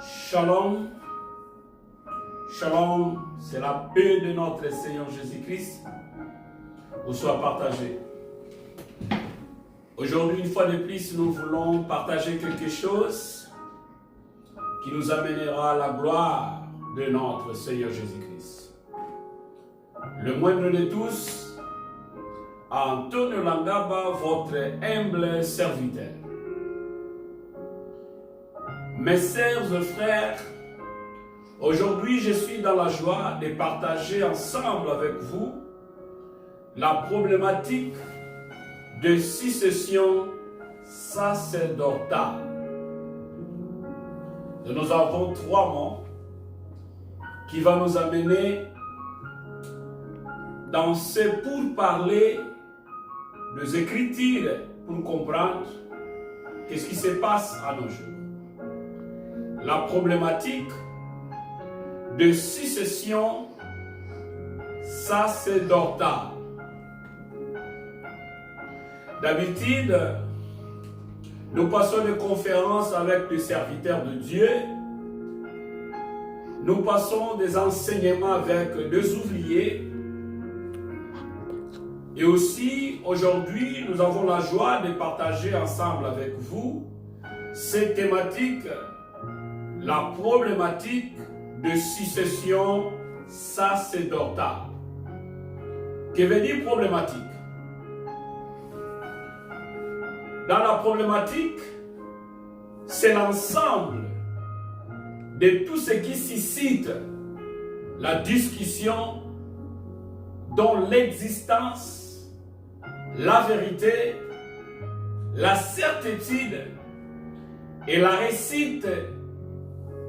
Shalom, shalom, c'est la paix de notre Seigneur Jésus-Christ vous soit partagée. Aujourd'hui, une fois de plus, nous voulons partager quelque chose qui nous amènera à la gloire de notre Seigneur Jésus-Christ. Le moindre de tous, Antonio Langaba, votre humble serviteur. Mes sœurs et frères, aujourd'hui je suis dans la joie de partager ensemble avec vous la problématique de succession sacerdotale. Et nous avons 3 mots qui vont nous amener dans ce pourparler des Écritures pour comprendre qu'est-ce qui se passe à nos jours. La problématique de succession sacerdotale. D'habitude, nous passons des conférences avec des serviteurs de Dieu. Nous passons des enseignements avec des ouvriers. Et aussi, aujourd'hui, nous avons la joie de partager ensemble avec vous cette thématique, la problématique de succession sacerdotale. Que veut dire problématique? Dans la problématique, c'est l'ensemble de tout ce qui suscite la discussion dont l'existence, la vérité, la certitude et la réussite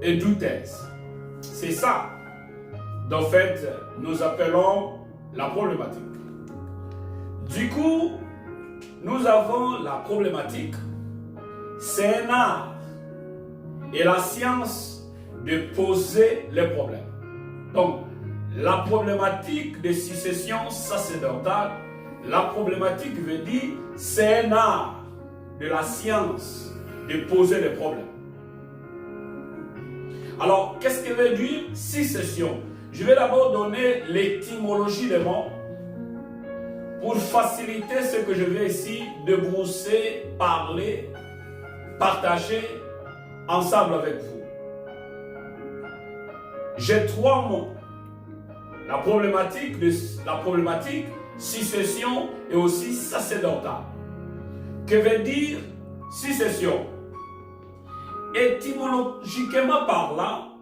est douteuse. C'est ça, d'en fait, nous appelons la problématique. Du coup, nous avons la problématique, c'est un art et la science de poser les problèmes. Donc, la problématique de succession sacerdotale, la problématique veut dire c'est un art de la science de poser les problèmes. Alors, qu'est-ce que veut dire succession? Je vais d'abord donner l'étymologie des mots pour faciliter ce que je vais ici débrousser, parler, partager ensemble avec vous. J'ai 3 mots. La problématique, succession et aussi sacerdotale. Que veut dire succession? Étymologiquement parlant,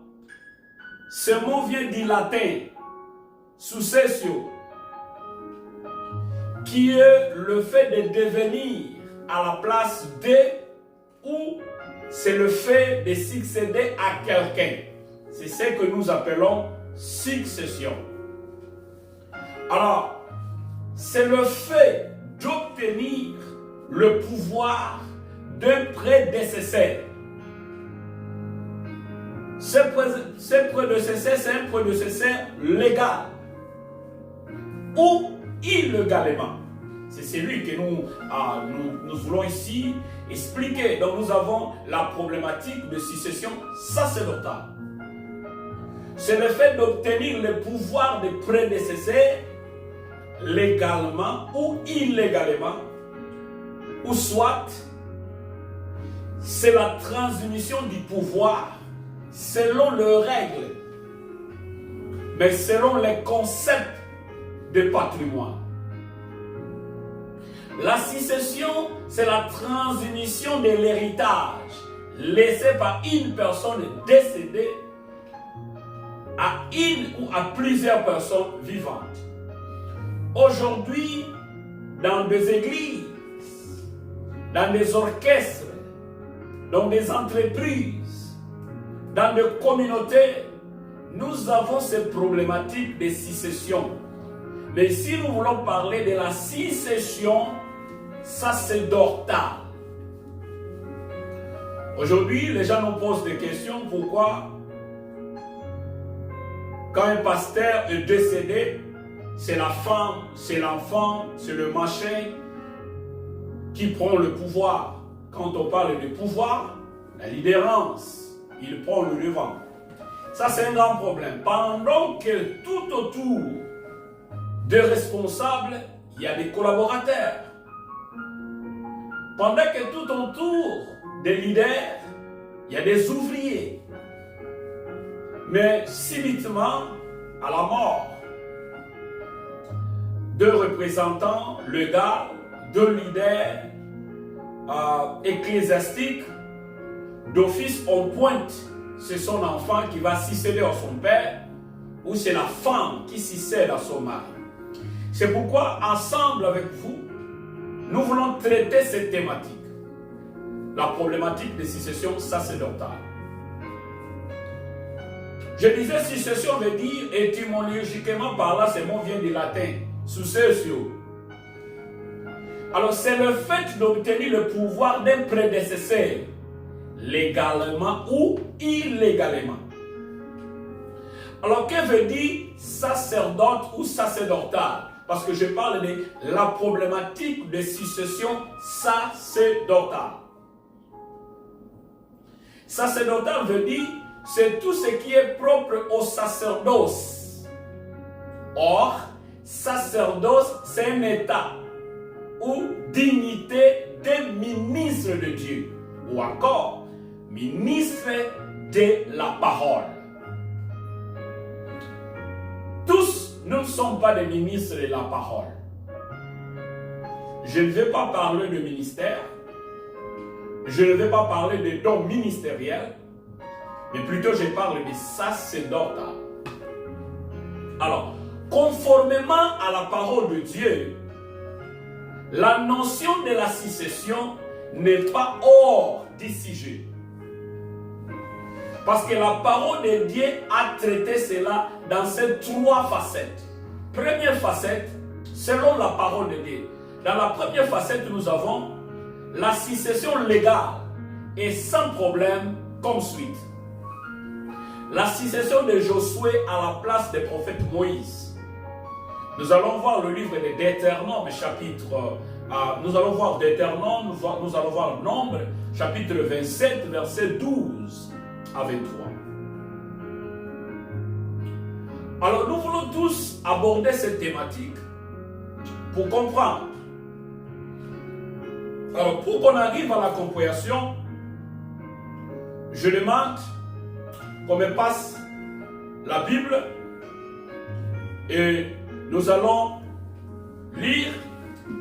ce mot vient du latin successio, qui est le fait de devenir à la place de, ou c'est le fait de succéder à quelqu'un. C'est ce que nous appelons succession. Alors, c'est le fait d'obtenir le pouvoir d'un prédécesseur. Ce prédécesseur, c'est un prédécesseur légal ou illégalement. C'est celui que nous voulons ici expliquer. Donc nous avons la problématique de succession sacerdotale. C'est le fait d'obtenir le pouvoir de prédécesseur légalement ou illégalement, ou soit c'est la transmission du pouvoir selon leurs règles, mais selon les concepts de patrimoine. La succession, c'est la transmission de l'héritage laissé par une personne décédée à une ou à plusieurs personnes vivantes. Aujourd'hui, dans des églises, dans des orchestres, dans des entreprises, dans des communautés, nous avons cette problématique de succession. Mais si nous voulons parler de la succession sacerdotale, aujourd'hui, les gens nous posent des questions. Pourquoi, quand un pasteur est décédé, c'est la femme, c'est l'enfant, c'est le machin qui prend le pouvoir? Quand on parle de pouvoir, la libérance, il prend le devant. Ça, c'est un grand problème. Pendant que tout autour des responsables, il y a des collaborateurs. Pendant que tout autour des leaders, il y a des ouvriers. Mais subitement, à la mort deux représentants légaux, deux leaders ecclésiastiques, d'office on pointe, c'est son enfant qui va succéder à son père, ou c'est la femme qui succède à son mari. C'est pourquoi, ensemble avec vous, nous voulons traiter cette thématique, la problématique des successions sacerdotales. Je disais succession veut dire, étymologiquement parlant, ce mot vient du latin, successio. Alors c'est le fait d'obtenir le pouvoir d'un prédécesseur, légalement ou illégalement. Alors que veut dire sacerdote ou sacerdotal? Parce que je parle de la problématique de succession sacerdotale. Sacerdotal veut dire c'est tout ce qui est propre au sacerdoce. Or, sacerdoce, c'est un état ou dignité de ministre de Dieu, ou encore ministre de la parole. Tous, nous ne sommes pas des ministres de la parole. Je ne vais pas parler de ministère, je ne vais pas parler de dons ministériels, mais plutôt je parle de sacerdotat. Alors, conformément à la parole de Dieu, la notion de la succession n'est pas hors du sujet. Parce que la parole de Dieu a traité cela dans ces trois facettes. Première facette, selon la parole de Dieu. Dans la première facette, nous avons la succession légale et sans problème comme suite. La succession de Josué à la place du prophète Moïse. Nous allons voir le livre de Deutéronome, chapitre, nous allons voir Deutéronome, nous allons voir Nombre, chapitre 27, verset 12 à 23. Alors nous voulons tous aborder cette thématique pour comprendre. Alors pour qu'on arrive à la compréhension, je demande qu'on me passe la Bible et nous allons lire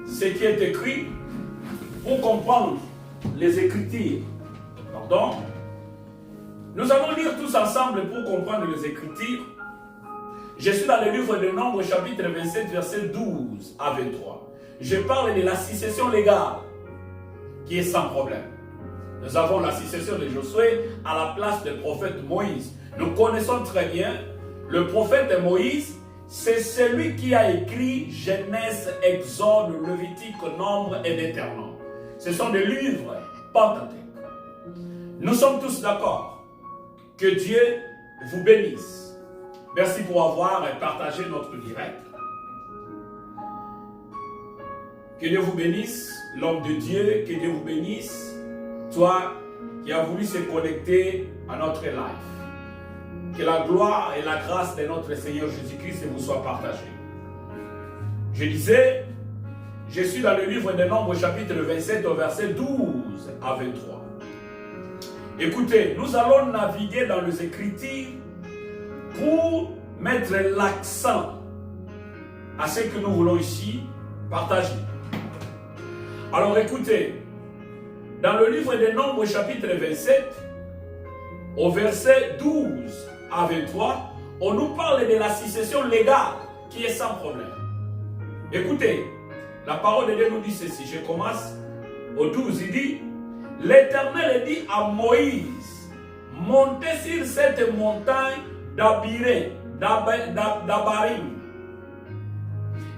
ce qui est écrit pour comprendre les Écritures. Pardon. Nous allons lire tous ensemble pour comprendre les Écritures. Je suis dans le livre de Nombre, chapitre 27, verset 12 à 23. Je parle de la succession légale qui est sans problème. Nous avons la succession de Josué à la place du prophète Moïse. Nous connaissons très bien le prophète Moïse. C'est celui qui a écrit Genèse, Exode, Lévitique, Nombre et Deutéronome. Ce sont des livres Pentateuque. Nous sommes tous d'accord. Que Dieu vous bénisse. Merci pour avoir partagé notre direct. Que Dieu vous bénisse, l'homme de Dieu. Que Dieu vous bénisse, toi qui as voulu se connecter à notre live. Que la gloire et la grâce de notre Seigneur Jésus-Christ vous soient partagées. Je disais, je suis dans le livre des Nombres, chapitre 27, au verset 12 à 23. Écoutez, nous allons naviguer dans les Écritures pour mettre l'accent à ce que nous voulons ici partager. Alors écoutez, dans le livre des Nombres, chapitre 27, au verset 12 à 23, on nous parle de la succession légale qui est sans problème. Écoutez, la parole de Dieu nous dit ceci. Je commence au 12, il dit: l'Éternel dit à Moïse, montez sur cette montagne d'Abarim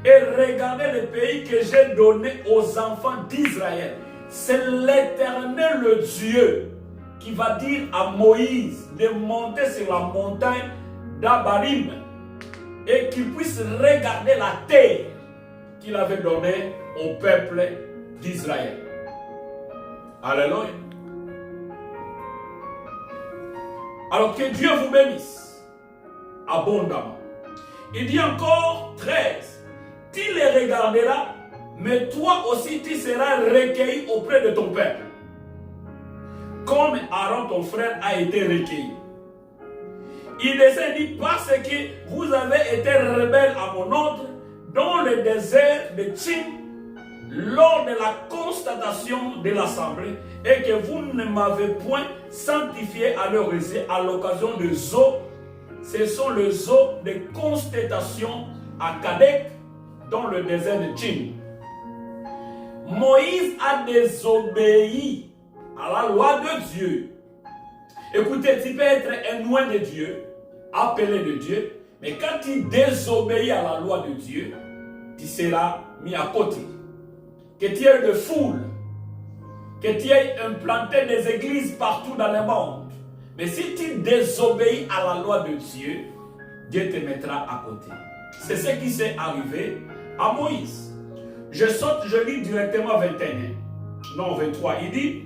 et regardez le pays que j'ai donné aux enfants d'Israël. C'est l'Éternel, le Dieu, qui va dire à Moïse de monter sur la montagne d'Abarim et qu'il puisse regarder la terre qu'il avait donnée au peuple d'Israël. Alléluia. Alors que Dieu vous bénisse abondamment. Il dit encore 13. Tu les regarderas, mais toi aussi tu seras recueilli auprès de ton peuple, comme Aaron ton frère a été recueilli. Il essaie de dire parce que vous avez été rebelles à mon ordre dans le désert de Tsin lors de la constatation de l'assemblée et que vous ne m'avez point sanctifié à l'occasion des eaux. Ce sont les eaux de constatation à Kadek dans le désert de Tsin. Moïse a désobéi à la loi de Dieu. Écoutez, tu peux être un loin de Dieu, appelé de Dieu, mais quand tu désobéis à la loi de Dieu, tu seras mis à côté. Que tu aies de foule, que tu aies implanté des églises partout dans le monde. Mais si tu désobéis à la loi de Dieu, Dieu te mettra à côté. C'est ce qui s'est arrivé à Moïse. Je lis directement 21, non 23. Il dit,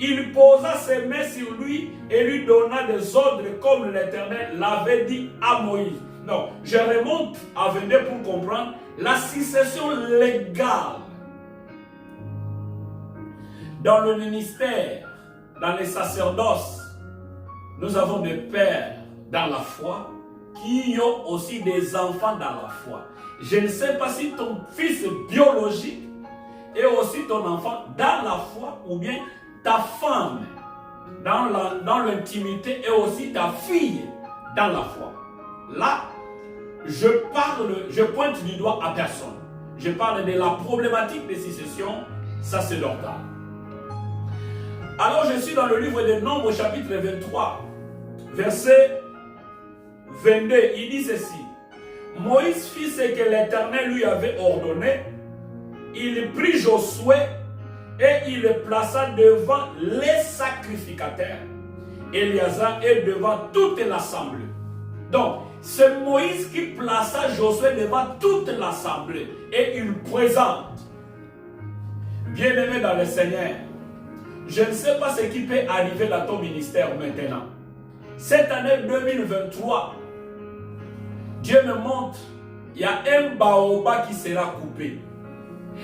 il posa ses mains sur lui et lui donna des ordres comme l'Éternel l'avait dit à Moïse. Non, je remonte à 22 pour comprendre la succession légale dans le ministère, dans les sacerdoces. Nous avons des pères dans la foi qui ont aussi des enfants dans la foi. Je ne sais pas si ton fils biologique est aussi ton enfant dans la foi ou bien ta femme dans l'intimité est aussi ta fille dans la foi. Là, je pointe du doigt à personne. Je parle de la problématique des successions sacerdotales. Alors je suis dans le livre des Nombres, chapitre 23, verset 22. Il dit ceci. Moïse fit ce que l'Éternel lui avait ordonné. Il prit Josué et il le plaça devant les sacrificateurs, Éléazar et devant toute l'assemblée. Donc, c'est Moïse qui plaça Josué devant toute l'assemblée et il présente. Bien-aimé dans le Seigneur, je ne sais pas ce qui peut arriver dans ton ministère maintenant. Cette année 2023, Dieu me montre, il y a un baobab qui sera coupé.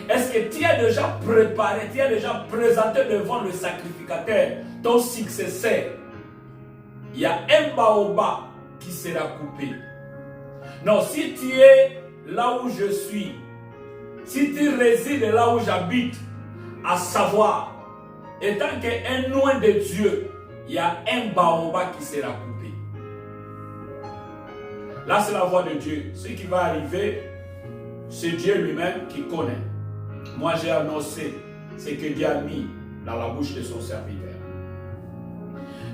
Est-ce que tu as déjà préparé, tu as déjà présenté devant le sacrificateur ton successeur? Il y a un baobab qui sera coupé. Non, si tu es là où je suis, si tu résides là où j'habite, à savoir, étant qu'un loin de Dieu, il y a un baobab qui sera coupé. Là, c'est la voix de Dieu. Ce qui va arriver, c'est Dieu lui-même qui connaît. Moi, j'ai annoncé ce que Dieu a mis dans la bouche de son serviteur.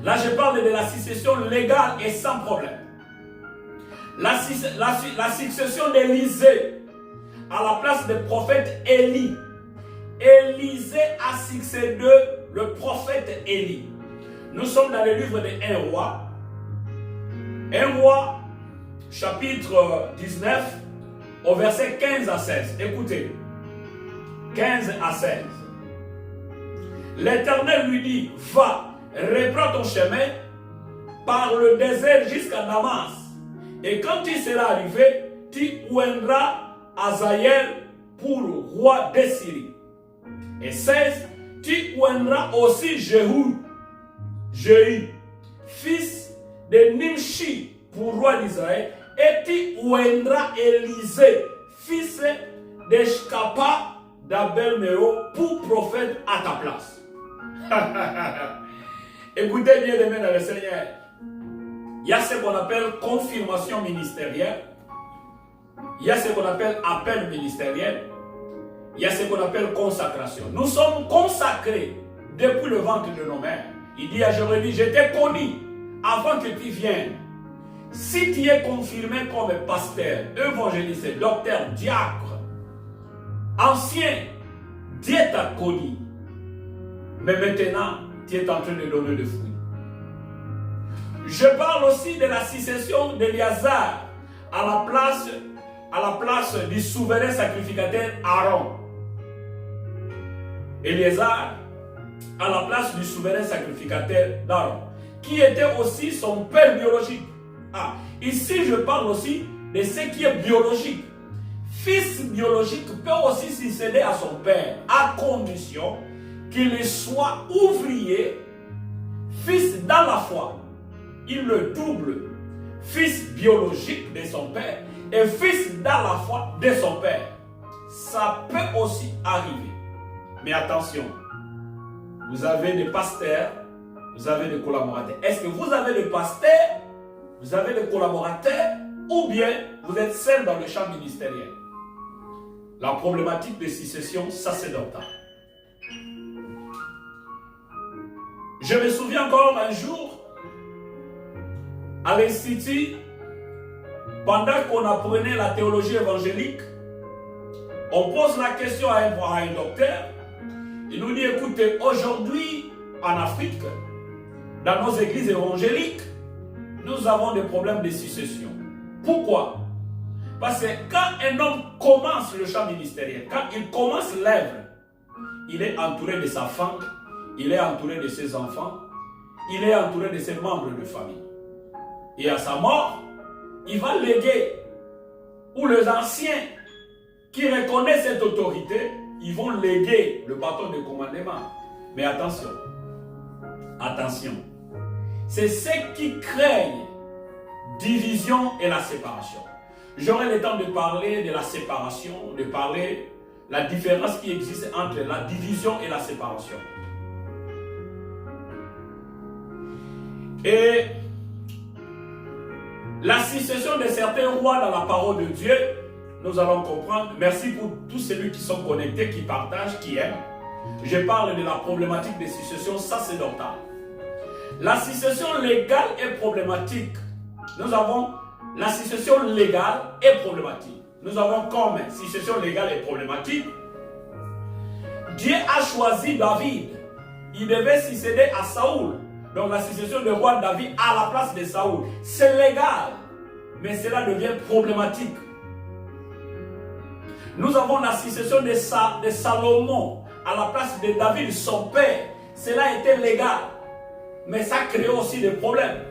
Là, je parle de la succession légale et sans problème. La succession d'Élisée à la place du prophète Élie. Élisée a succédé le prophète Élie. Nous sommes dans le livre de 1 roi. 1 roi, chapitre 19, au verset 15 à 16. Écoutez. 15 à 16. L'Éternel lui dit, va, reprends ton chemin par le désert jusqu'à Damas. Et quand tu seras arrivé, tu oindras Azaël pour roi de Syrie. Et 16, tu oindras aussi Jéhu, fils de Nimshi, pour roi d'Israël. Et tu oindras Élisée, fils de Shkapa, d'Abel-Méo, pour prophète à ta place. Écoutez bien les mains dans le Seigneur. Il y a ce qu'on appelle confirmation ministérielle. Il y a ce qu'on appelle appel ministériel. Il y a ce qu'on appelle consacration. Nous sommes consacrés depuis le ventre de nos mères. Il dit à Jérémie, je t'ai connu avant que tu viennes. Si tu es confirmé comme pasteur, évangéliste, docteur, diacre, ancien, Dieu t'a connu. Mais maintenant, tu es en train de donner des fruits. Je parle aussi de la succession d'Éléazar à la place du souverain sacrificateur Aaron. Éléazar à la place du souverain sacrificateur d'Aaron, qui était aussi son père biologique. Ah, ici je parle aussi de ce qui est biologique. Fils biologique peut aussi succéder à son père, à condition qu'il soit ouvrier, fils dans la foi. Il le double, fils biologique de son père et fils dans la foi de son père. Ça peut aussi arriver. Mais attention, vous avez des pasteurs, vous avez des collaborateurs. Est-ce que vous avez des pasteurs, vous avez des collaborateurs, ou bien vous êtes seul dans le champ ministériel? La problématique de succession sacerdotale. Je me souviens encore un jour, à l'Institut, pendant qu'on apprenait la théologie évangélique, on pose la question à un docteur. Il nous dit, écoutez, aujourd'hui, en Afrique, dans nos églises évangéliques, nous avons des problèmes de succession. Pourquoi? Parce que quand un homme commence le champ ministériel, quand il commence l'œuvre, il est entouré de sa femme, il est entouré de ses enfants, il est entouré de ses membres de famille. Et à sa mort, il va léguer, ou les anciens qui reconnaissent cette autorité, ils vont léguer le bâton de commandement. Mais attention, attention, c'est ceux qui craignent division et la séparation. J'aurai le temps de parler de la séparation, de parler de la différence qui existe entre la division et la séparation. Et la succession de certains rois dans la parole de Dieu, nous allons comprendre. Merci pour tous ceux qui sont connectés, qui partagent, qui aiment. Je parle de la problématique des successions sacerdotales. La succession légale est problématique. Nous avons la succession légale est problématique. Nous avons comme succession légale et problématique. Dieu a choisi David. Il devait succéder à Saoul. Donc la succession du roi David à la place de Saoul. C'est légal. Mais cela devient problématique. Nous avons la succession de Salomon à la place de David, son père. Cela était légal. Mais ça crée aussi des problèmes.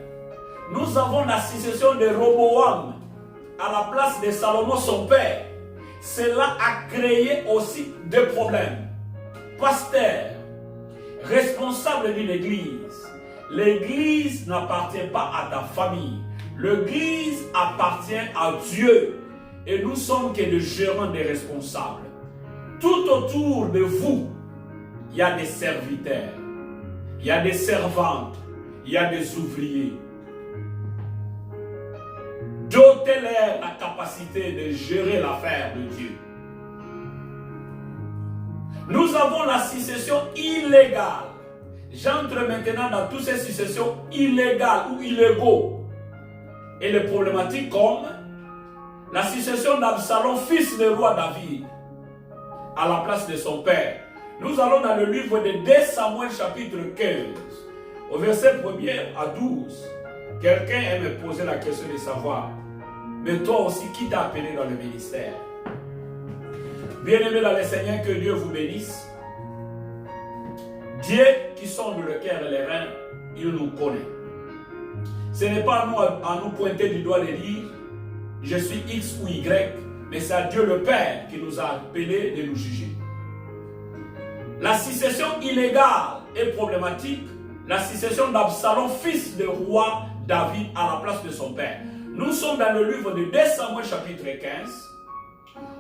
Nous avons la succession de Roboam à la place de Salomon, son père. Cela a créé aussi des problèmes. Pasteur, responsable d'une église. L'église n'appartient pas à ta famille. L'église appartient à Dieu. Et nous sommes que des gérants, des responsables. Tout autour de vous, il y a des serviteurs. Il y a des servantes. Il y a des ouvriers. Dotez-leur la capacité de gérer l'affaire de Dieu. Nous avons la succession illégale. J'entre maintenant dans toutes ces successions illégales ou illégaux. Et les problématiques comme la succession d'Absalom, fils du roi David, à la place de son père. Nous allons dans le livre de 2 Samuel chapitre 15, au verset 1er à 12. Quelqu'un aime me poser la question de savoir, mais toi aussi, qui t'a appelé dans le ministère? Bien-aimés dans le Seigneur, que Dieu vous bénisse. Dieu qui sonde le cœur et les reins, il nous connaît. Ce n'est pas à nous pointer du doigt et dire, je suis X ou Y, mais c'est à Dieu le Père qui nous a appelés de nous juger. La succession illégale est problématique. La succession d'Absalom, fils du roi David, à la place de son père. Nous sommes dans le livre de 2 Samuel chapitre 15,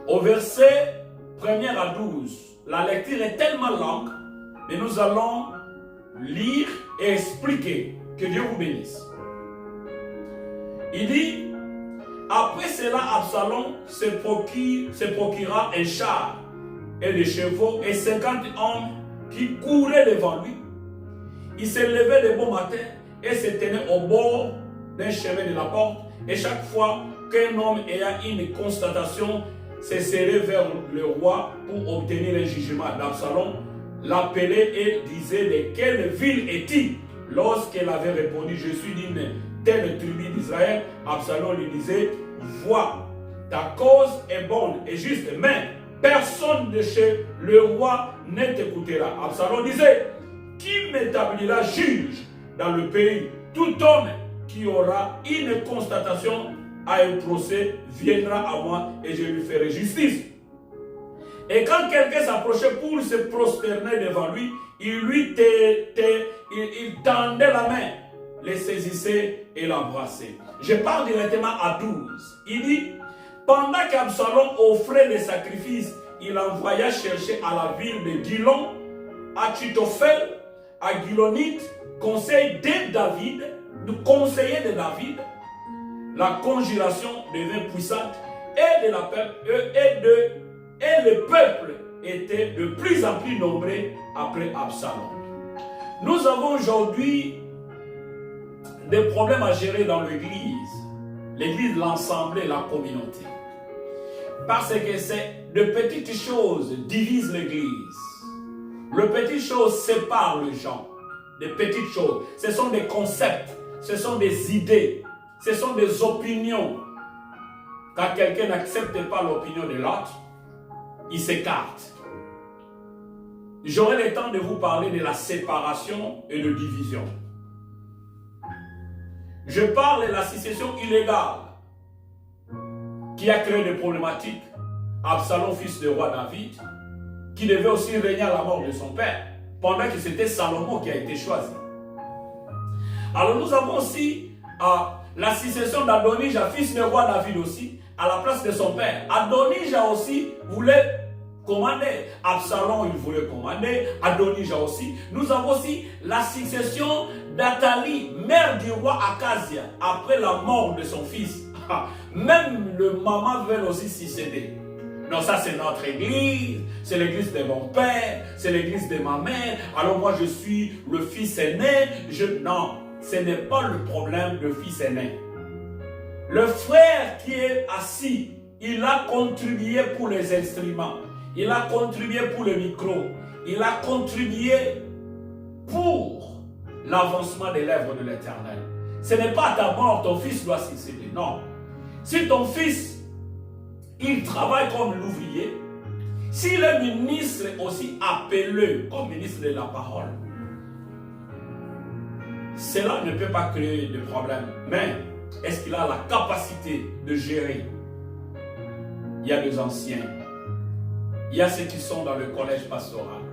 au verset 1er à 12. La lecture est tellement longue, mais nous allons lire et expliquer. Que Dieu vous bénisse. Il dit, après cela, Absalom se procura un char et des chevaux et 50 hommes qui couraient devant lui. Il se levait de bon matin et se tenait au bord d'un chemin de la porte. Et chaque fois qu'un homme ayant une constatation se serrait vers le roi pour obtenir un jugement d'Absalom, l'appelait et disait de quelle ville est-il? Lorsqu'elle avait répondu, je suis d'une telle tribu d'Israël, Absalom lui disait, vois, ta cause est bonne et juste, mais personne de chez le roi ne t'écoutera. Absalom disait, qui m'établira juge dans le pays? tout homme qui aura une constatation à un procès viendra à moi et je lui ferai justice. Et quand quelqu'un s'approchait pour se prosterner devant lui, il tendait la main, les saisissait et l'embrassait. Je parle directement à 12. Il dit, pendant qu'Absalom offrait des sacrifices, il envoya chercher à la ville de Gilon, à Titophel, à Gilonite, conseiller de David, la conjuration devint puissante et le peuple était de plus en plus nombreux après Absalom. Nous avons aujourd'hui des problèmes à gérer dans l'église, l'ensemble et la communauté. Parce que c'est de petites choses divisent l'église. Les petites choses séparent les gens. Des petites choses. Ce sont des concepts, ce sont des idées, ce sont des opinions. Quand quelqu'un n'accepte pas l'opinion de l'autre, il s'écarte. J'aurai le temps de vous parler de la séparation et de division. Je parle de la sécession illégale qui a créé des problématiques. Absalom, fils du roi David, qui devait aussi régner à la mort de son père, pendant que c'était Salomon qui a été choisi. Alors nous avons aussi la succession d'Adonija, fils du roi David aussi, à la place de son père. Adonija aussi voulait commander. Absalom, il voulait commander. Adonija aussi. Nous avons aussi la succession d'Athalie, mère du roi Akazia, après la mort de son fils. Même le maman veut aussi succéder. Non, ça c'est notre église, c'est l'église de mon père, c'est l'église de ma mère, alors moi je suis le fils aîné. Non, ce n'est pas le problème de fils aîné. Le frère qui est assis, il a contribué pour les instruments, il a contribué pour le micro, il a contribué pour l'avancement de l'œuvre de l'Éternel. Ce n'est pas à ta mort, ton fils doit succéder, non. Si ton fils il travaille comme l'ouvrier, s'il est ministre aussi appelé comme ministre de la parole, cela ne peut pas créer de problème. Mais est-ce qu'il a la capacité de gérer? Il y a des anciens, il y a ceux qui sont dans le collège pastoral.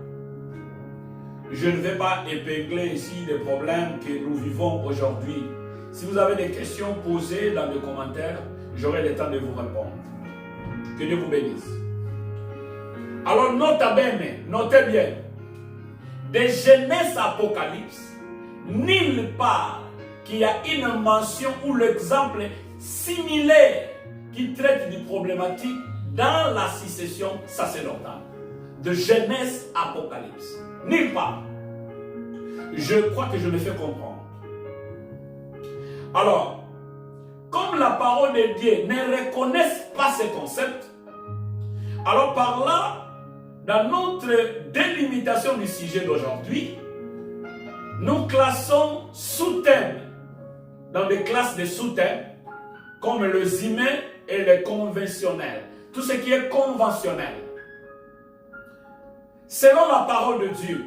Je ne vais pas épingler ici les problèmes que nous vivons aujourd'hui. Si vous avez des questions, posées dans les commentaires, j'aurai le temps de vous répondre. Que Dieu vous bénisse. Alors, notez bien. De Genèse à Apocalypse, nulle part qu'il y a une mention ou l'exemple similaire qui traite du problématique dans la succession sacerdotale. De Genèse à Apocalypse. Nulle part. Je crois que je me fais comprendre. Alors, comme la parole de Dieu ne reconnaisse pas ces concepts, alors par là, dans notre délimitation du sujet d'aujourd'hui, nous classons sous-thèmes dans des classes de sous-thèmes comme les humains et les conventionnels. Tout ce qui est conventionnel. Selon la parole de Dieu,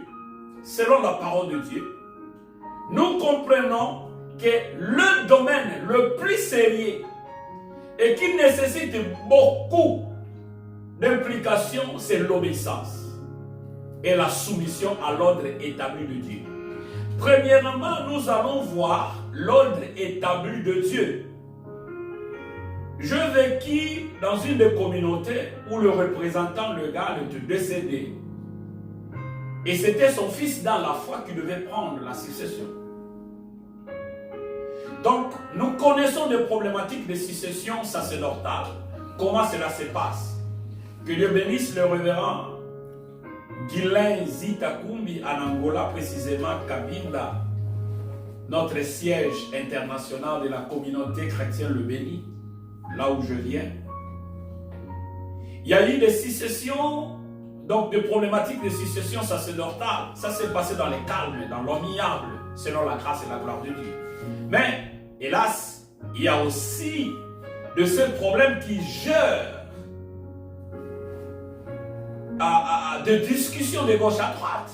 nous comprenons que le domaine le plus sérieux et qui nécessite beaucoup d'implications, c'est l'obéissance et la soumission à l'ordre établi de Dieu. Premièrement, nous allons voir l'ordre établi de Dieu. Je vécu dans une des communautés où le représentant légal était décédé. Et c'était son fils dans la foi qui devait prendre la succession. Donc, nous connaissons des problématiques de succession sacerdotale. Comment cela se passe? Que Dieu bénisse le révérend Guilain Zitakumbi en Angola, précisément Cabinda, notre siège international de la communauté chrétienne le béni, là où je viens. Il y a eu des successions, donc des problématiques de succession sacerdotale. Ça s'est passé dans les calmes, dans l'amiable, selon la grâce et la gloire de Dieu. Mais, hélas, il y a aussi de ces problèmes qui gèrent de discussions de gauche à droite.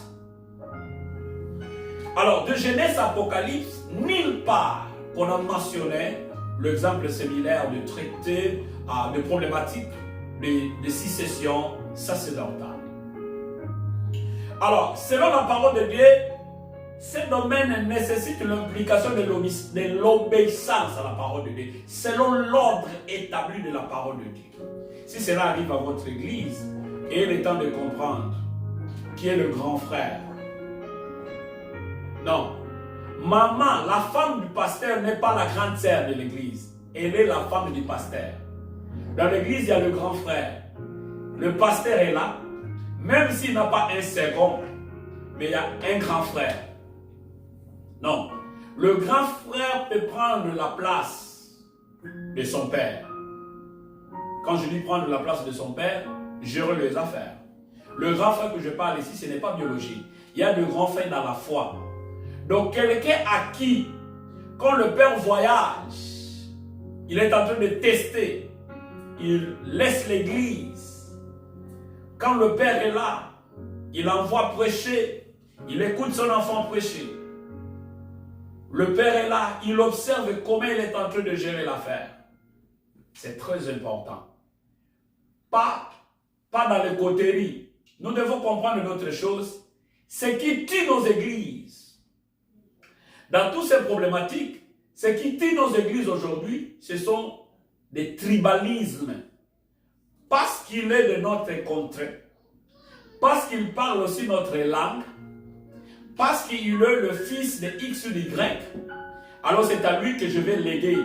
Alors, de Genèse à Apocalypse, nulle part qu'on a mentionné l'exemple similaire de traité de problématiques de succession sacerdotale. Alors, selon la parole de Dieu, ce domaine nécessite l'implication de l'obéissance à la parole de Dieu, selon l'ordre établi de la parole de Dieu. Si cela arrive à votre église, et il est temps de comprendre qui est le grand frère. Non. Maman, la femme du pasteur n'est pas la grande sœur de l'église. Elle est la femme du pasteur. Dans l'église, il y a le grand frère. Le pasteur est là, même s'il n'a pas un second, mais il y a un grand frère. Non. Le grand frère peut prendre la place de son père. Quand je dis prendre la place de son père, gérer les affaires. Le grand frère que je parle ici, ce n'est pas biologique. Il y a de grands frères dans la foi. Donc quelqu'un à qui, quand le père voyage, il est en train de tester, il laisse l'église. Quand le père est là, il envoie prêcher, il écoute son enfant prêcher. Le père est là, il observe comment il est en train de gérer l'affaire. C'est très important. Pas dans les coteries. Nous devons comprendre une autre chose. Ce qui tue nos églises, dans toutes ces problématiques, ce qui tue nos églises aujourd'hui, ce sont des tribalismes. Parce qu'il est de notre contrée, parce qu'il parle aussi notre langue, parce qu'il est le fils de X ou Y, alors c'est à lui que je vais léguer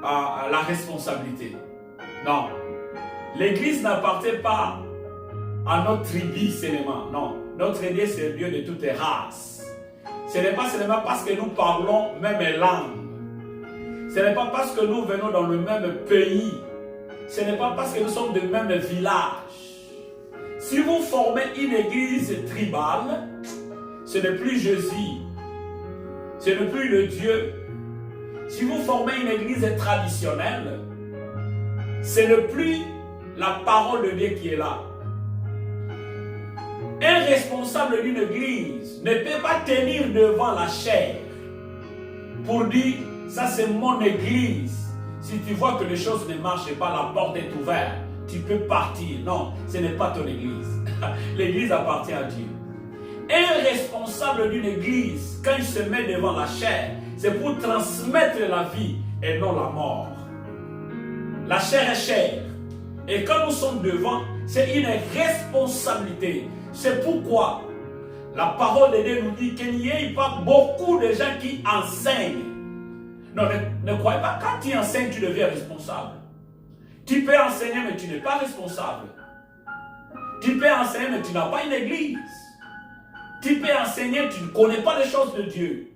à la responsabilité. Non. L'église n'appartient pas à notre tribu seulement. Non. Notre Dieu, c'est le Dieu de toutes les races. Ce n'est pas seulement parce que nous parlons même langue. Ce n'est pas parce que nous venons dans le même pays. Ce n'est pas parce que nous sommes du même village. Si vous formez une église tribale, ce n'est plus Jésus. Ce n'est plus le Dieu. Si vous formez une église traditionnelle, ce n'est plus la parole de Dieu qui est là. Un responsable d'une église ne peut pas tenir devant la chair pour dire, ça c'est mon église. Si tu vois que les choses ne marchent pas, la porte est ouverte, tu peux partir. Non, ce n'est pas ton église. L'église appartient à Dieu. Un responsable d'une église, quand il se met devant la chair, c'est pour transmettre la vie et non la mort. La chair est chair. Et quand nous sommes devant, c'est une responsabilité. C'est pourquoi la parole de Dieu nous dit qu'il n'y ait pas beaucoup de gens qui enseignent. Non, ne croyez pas, quand tu enseignes, tu deviens responsable. Tu peux enseigner, mais tu n'es pas responsable. Tu peux enseigner, mais tu n'as pas une église. Tu peux enseigner, tu ne connais pas les choses de Dieu.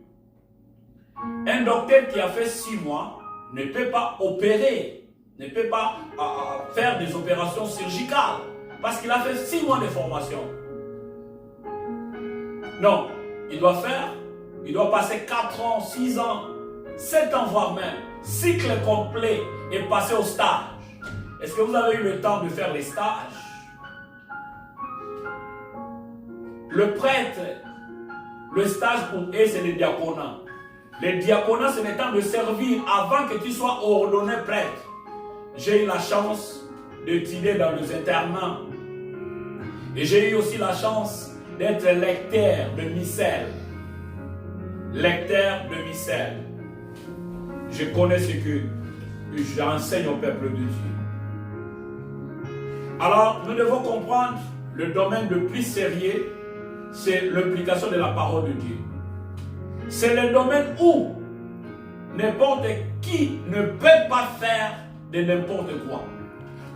Un docteur qui a fait 6 mois ne peut pas opérer, ne peut pas faire des opérations chirurgicales parce qu'il a fait 6 mois de formation. Non, il doit passer 4 ans, 6 ans, 7 ans, voire même, cycle complet et passer au stage. Est-ce que vous avez eu le temps de faire les stages? Le prêtre, le stage pour eux, c'est le diaconat. Le diaconat, c'est le temps de servir avant que tu sois ordonné prêtre. J'ai eu la chance d'étudier dans les internats. Et j'ai eu aussi la chance d'être lecteur de missel. Lecteur de missel. Je connais ce que j'enseigne au peuple de Dieu. Alors, nous devons comprendre le domaine le plus sérieux, c'est l'application de la parole de Dieu. C'est le domaine où n'importe qui ne peut pas faire de n'importe quoi.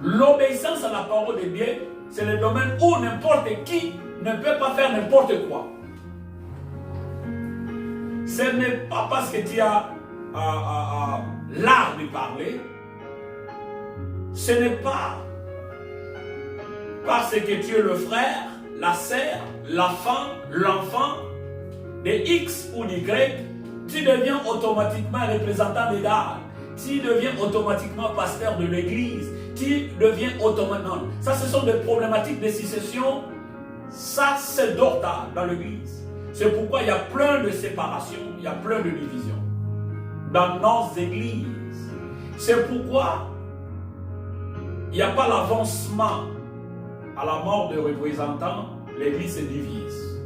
L'obéissance à la parole de Dieu, c'est le domaine où n'importe qui ne peut pas faire n'importe quoi. Ce n'est pas parce que tu as l'art de parler, ce n'est pas parce que tu es le frère, la sœur, l'enfant de X ou d'Y, tu deviens automatiquement représentant légal, tu deviens automatiquement pasteur de l'église, tu deviens automatiquement... Ça, ce sont des problématiques de succession, ça c'est d'ordre dans l'église. C'est pourquoi il y a plein de séparations, il y a plein de divisions dans nos églises. C'est pourquoi il n'y a pas l'avancement. À la mort de représentants, l'église se divise.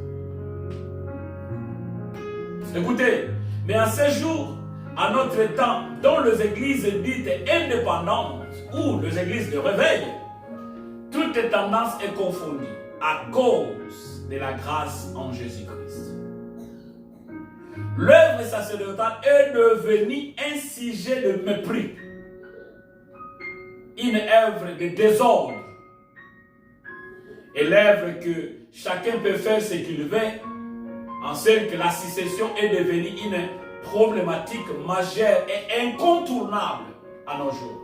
Écoutez, mais en ces jours, à notre temps, dans les églises dites indépendantes ou les églises de réveil, toute tendance est confondue à cause de la grâce en Jésus-Christ. L'œuvre sacerdotale est devenue un sujet de mépris, une œuvre de désordre, et l'œuvre que chacun peut faire ce qu'il veut, en celle que la sécession est devenue une problématique majeure et incontournable à nos jours.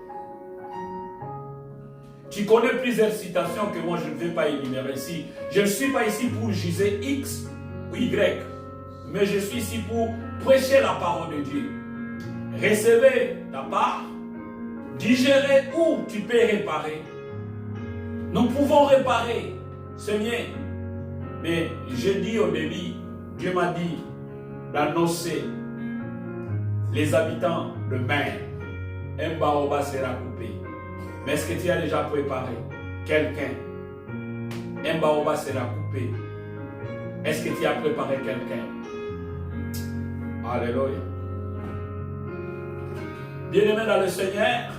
Tu connais plusieurs citations que moi je ne vais pas énumérer ici. Je ne suis pas ici pour juger X ou Y, mais je suis ici pour prêcher la parole de Dieu. Recevez ta part, digérer où tu peux réparer. Nous pouvons réparer, Seigneur. Mais je dis au début, Dieu m'a dit d'annoncer les habitants de mer. Un baoba sera coupé. Mais est-ce que tu as déjà préparé quelqu'un? Un baoba sera coupé. Est-ce que tu as préparé quelqu'un? Alléluia. Bien-aimé dans le Seigneur,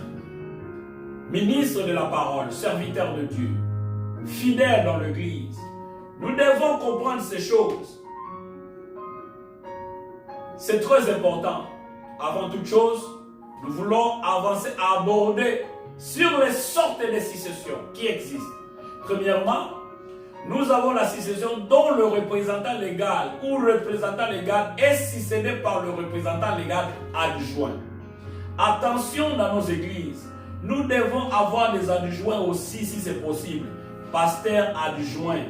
ministre de la parole, serviteur de Dieu, fidèle dans l'église, nous devons comprendre ces choses. C'est très important. Avant toute chose, nous voulons avancer à aborder sur les sortes de sécessions qui existent. Premièrement, nous avons la sécession dont le représentant légal ou représentant légal est succédé par le représentant légal adjoint. Attention dans nos églises, nous devons avoir des adjoints aussi si c'est possible. Pasteur adjoint,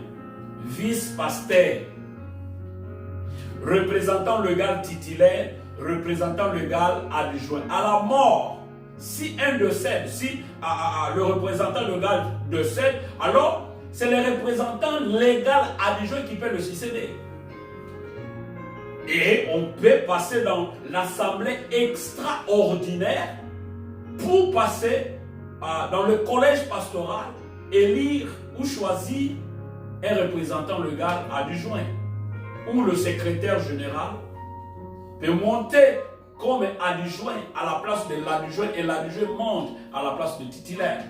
vice-pasteur, représentant légal titulaire, représentant légal adjoint. À la mort, si un décède, si le représentant légal décède, alors c'est le représentant légal adjoint qui peut le succéder. Et on peut passer dans l'assemblée extraordinaire pour passer dans le collège pastoral, élire ou choisir un représentant légal adjoint. Ou le secrétaire général peut monter comme adjoint à la place de l'adjoint et l'adjoint monte à la place du titulaire.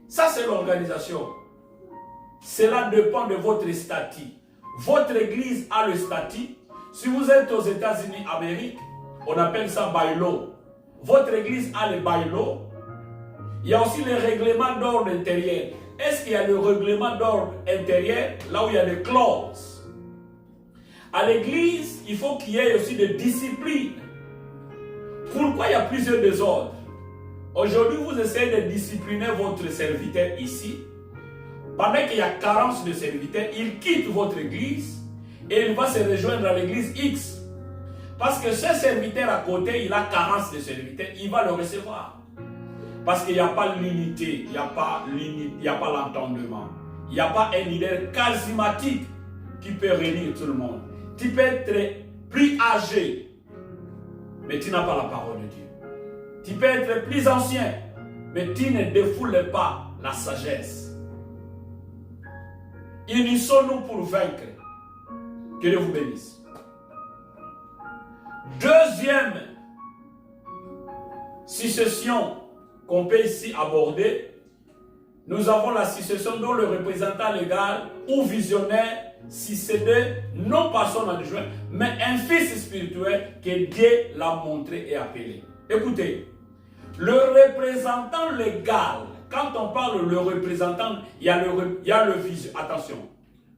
Ça, c'est l'organisation. Cela dépend de votre statut. Votre église a le statut. Si vous êtes aux États-Unis d'Amérique, on appelle ça bylaw. Votre église a le bylaw. Il y a aussi les règlements d'ordre intérieur. Est-ce qu'il y a le règlement d'ordre intérieur là où il y a des clauses? À l'église, il faut qu'il y ait aussi des disciplines. Pourquoi il y a plusieurs désordres? Aujourd'hui, vous essayez de discipliner votre serviteur ici. Pendant qu'il y a carence de serviteurs, il quitte votre église et il va se rejoindre à l'église X. Parce que ce serviteur à côté, il a carence de serviteurs, il va le recevoir. Parce qu'il n'y a pas l'unité, il n'y a pas l'entendement. Il n'y a pas un leader charismatique qui peut réunir tout le monde. Tu peux être plus âgé, mais tu n'as pas la parole de Dieu. Tu peux être plus ancien, mais tu ne défoules pas la sagesse. Unissons-nous pour vaincre. Que Dieu vous bénisse. Deuxième succession qu'on peut ici aborder, nous avons la succession dont le représentant légal ou visionnaire succédait non pas son adjoint, mais un fils spirituel que Dieu l'a montré et appelé. Écoutez, le représentant légal, quand on parle le représentant, il y a le visionnaire. Attention,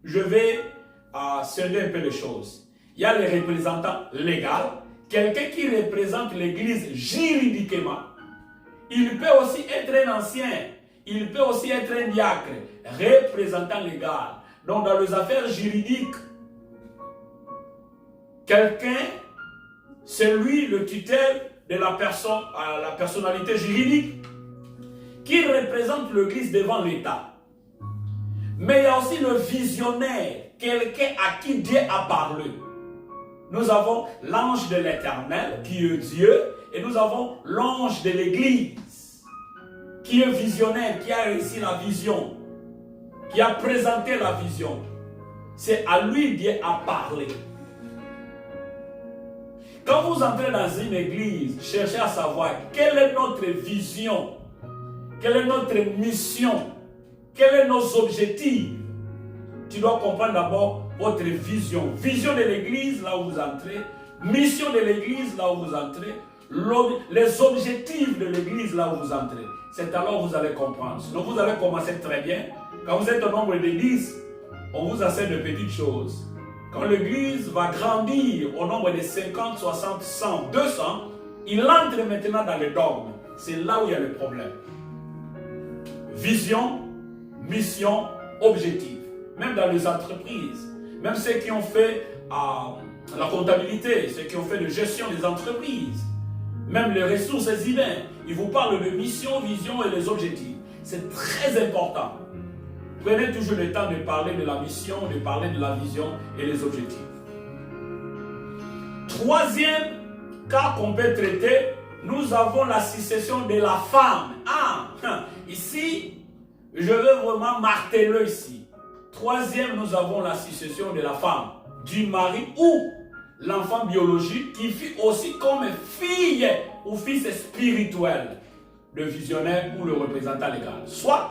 je vais sonder un peu les choses. Il y a le représentant légal, quelqu'un qui représente l'église juridiquement. Il peut aussi être un ancien, il peut aussi être un diacre, représentant légal. Donc dans les affaires juridiques, quelqu'un, c'est lui le tuteur de la personnalité juridique qui représente l'église devant l'État. Mais il y a aussi le visionnaire, quelqu'un à qui Dieu a parlé. nous avons l'ange de l'Éternel, qui est Dieu, et nous avons l'ange de l'Église, qui est visionnaire, qui a réussi la vision, qui a présenté la vision. C'est à lui Dieu a parlé. Quand vous entrez dans une église, cherchez à savoir quelle est notre vision, quelle est notre mission, quels sont nos objectifs. Tu dois comprendre d'abord votre vision. Vision de l'église, là où vous entrez. Mission de l'église, là où vous entrez. Les objectifs de l'église, là où vous entrez. C'est alors que vous allez comprendre. Sinon, vous allez commencer très bien. Quand vous êtes au nombre de 10, on vous enseigne de petites choses. Quand l'église va grandir au nombre de 50, 60, 100, 200, il entre maintenant dans le dogme. C'est là où il y a le problème. Vision, mission, objectif. Même dans les entreprises, même ceux qui ont fait la comptabilité, ceux qui ont fait la gestion des entreprises, même les ressources humaines, ils vous parlent de mission, vision et les objectifs. C'est très important. Prenez toujours le temps de parler de la mission, de parler de la vision et les objectifs. Troisième cas qu'on peut traiter, nous avons la succession de la femme. Ici, je veux vraiment marteler ici. Troisième, nous avons la succession de la femme, du mari ou l'enfant biologique qui fut aussi comme fille ou fils spirituel, le visionnaire ou le représentant légal. Soit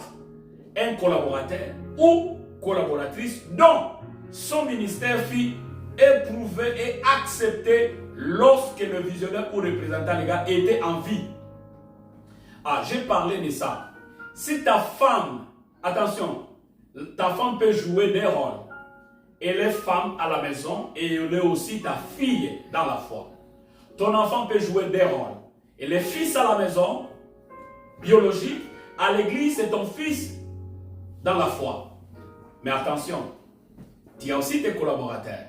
un collaborateur ou collaboratrice dont son ministère fut éprouvé et accepté lorsque le visionnaire ou représentant légal était en vie. J'ai parlé de ça. Si ta femme, attention, ta femme peut jouer des rôles. Elle est femme à la maison et elle est aussi ta fille dans la foi. Ton enfant peut jouer des rôles. Elle est fils à la maison, biologique. À l'église, c'est ton fils dans la foi. Mais attention, tu as aussi tes collaborateurs.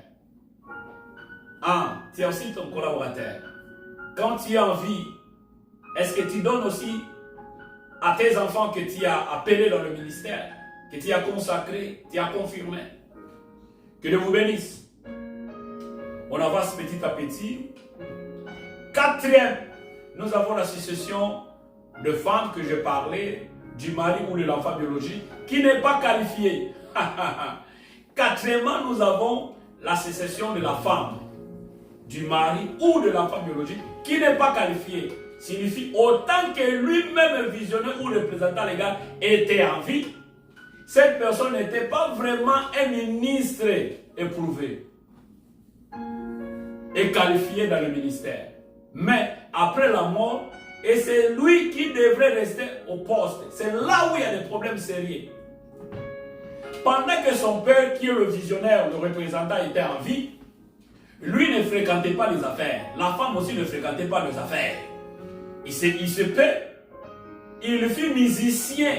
Tu as aussi ton collaborateur. Quand tu es en vie, est-ce que tu donnes aussi à tes enfants que tu as appelés dans le ministère, que tu as consacré, tu as confirmé? Que Dieu vous bénisse. On avance petit à petit. Quatrième, nous avons la succession de femmes que je parlais, du mari ou de l'enfant biologique, qui n'est pas qualifié. Quatrièmement, nous avons la succession de la femme, du mari ou de l'enfant biologique, qui n'est pas qualifié. Signifie autant que lui-même visionnaire ou représentant légal était en vie, cette personne n'était pas vraiment un ministre éprouvé et qualifié dans le ministère. Mais après la mort, et c'est lui qui devrait rester au poste. C'est là où il y a des problèmes sérieux. Pendant que son père, qui est le visionnaire, le représentant, était en vie, lui ne fréquentait pas les affaires. La femme aussi ne fréquentait pas les affaires. Il fut musicien.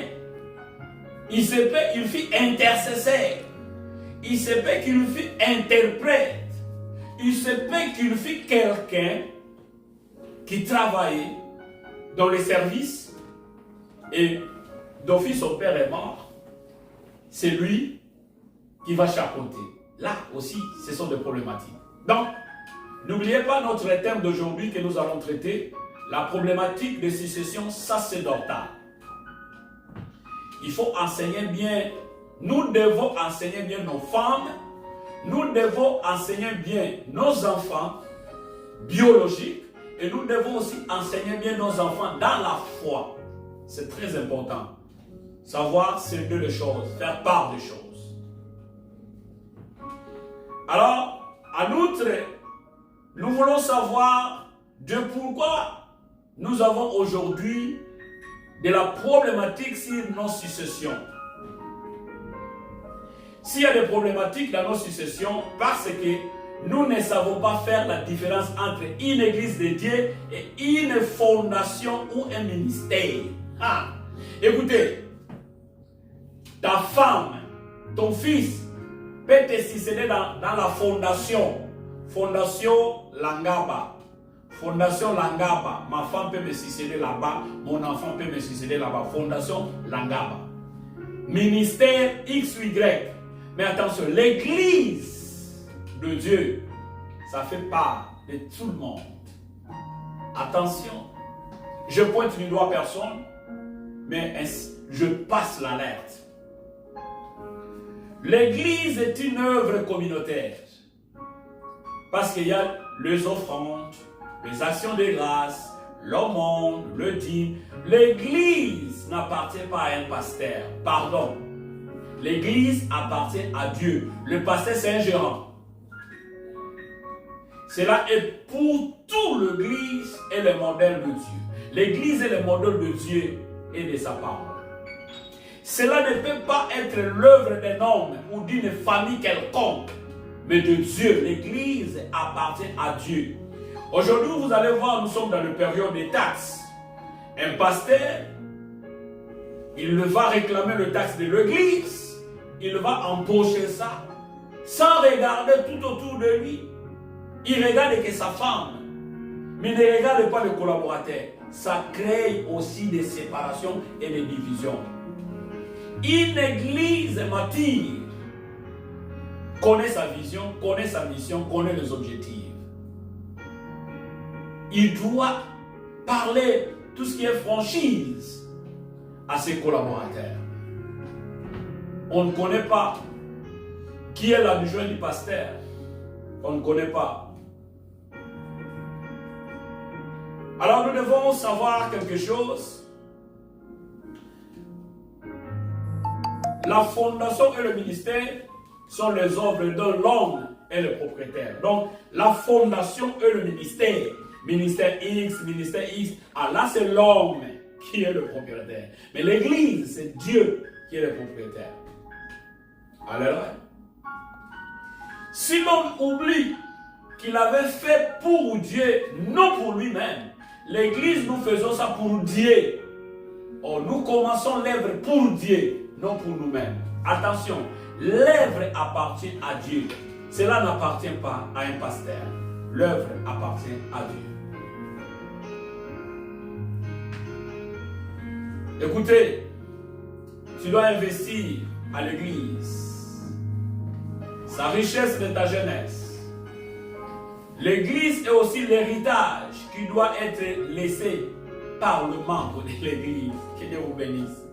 Il fut intercesseur. Il se peut qu'il fut interprète. Il se peut qu'il fut quelqu'un qui travaillait dans les services et d'office son père est mort. C'est lui qui va chapeauter. Là aussi, ce sont des problématiques. Donc, n'oubliez pas notre thème d'aujourd'hui que nous allons traiter, la problématique de succession sacerdotale. Il faut enseigner bien, nous devons enseigner bien nos femmes, nous devons enseigner bien nos enfants biologiques et nous devons aussi enseigner bien nos enfants dans la foi. C'est très important. Savoir ces deux choses, faire part des choses. Alors, en outre, nous voulons savoir de pourquoi nous avons aujourd'hui de la problématique sur nos successions. S'il y a des problématiques dans nos successions, parce que nous ne savons pas faire la différence entre une église de Dieu et une fondation ou un ministère. Écoutez, ta femme, ton fils peut te succéder dans la fondation. Fondation Langaba. Fondation Langaba. Ma femme peut me succéder là-bas. Mon enfant peut me succéder là-bas. Fondation Langaba. Ministère XY. Mais attention, l'église de Dieu, ça fait part de tout le monde. Attention, je pointe du doigt personne, mais je passe l'alerte. L'église est une œuvre communautaire. Parce qu'il y a les offrandes, les actions de grâce, l'aumône, le dîme. L'église n'appartient pas à un pasteur. Pardon. L'église appartient à Dieu. Le pasteur, c'est un gérant. Cela est pour tout l'église et le modèle de Dieu. L'église est le modèle de Dieu et de sa parole. Cela ne peut pas être l'œuvre d'un homme ou d'une famille quelconque, mais de Dieu. L'église appartient à Dieu. Aujourd'hui, vous allez voir, nous sommes dans la période des taxes. Un pasteur, il va réclamer le taxe de l'église, il va empocher ça, sans regarder tout autour de lui. Il regarde que sa femme, mais il ne regarde pas le collaborateur. Ça crée aussi des séparations et des divisions. Une église mature connaît sa vision, connaît sa mission, connaît les objectifs. Il doit parler tout ce qui est franchise à ses collaborateurs. On ne connaît pas qui est l'adjoint du pasteur. On ne connaît pas. Alors nous devons savoir quelque chose. La fondation et le ministère sont les œuvres de l'homme et le propriétaire. Donc, la fondation et le ministère. Ministère X, ministère X. Ah, là, c'est l'homme qui est le propriétaire. Mais l'église, c'est Dieu qui est le propriétaire. Alléluia. Si l'homme oublie qu'il avait fait pour Dieu, non pour lui-même. L'église, nous faisons ça pour Dieu. Oh, nous commençons l'œuvre pour Dieu, non pour nous-mêmes. Attention, l'œuvre appartient à Dieu. Cela n'appartient pas à un pasteur. L'œuvre appartient à Dieu. Écoutez, tu dois investir à l'église. Sa richesse de ta jeunesse. L'église est aussi l'héritage qui doit être laissé par le membre de l'église. Que Dieu vous bénisse.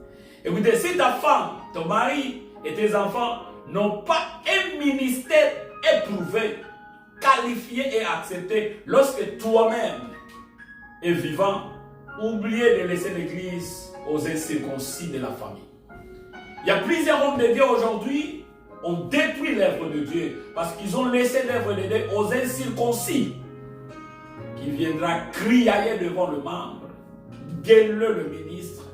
Écoutez, si ta femme, ton mari et tes enfants n'ont pas un ministère éprouvé, qualifié et accepté, lorsque toi-même es vivant, oubliez de laisser l'église aux incirconcis de la famille. Il y a plusieurs hommes de Dieu aujourd'hui ont détruit l'œuvre de Dieu parce qu'ils ont laissé l'œuvre de Dieu aux incirconcis qui viendra crier devant le membre, gueule le ministre.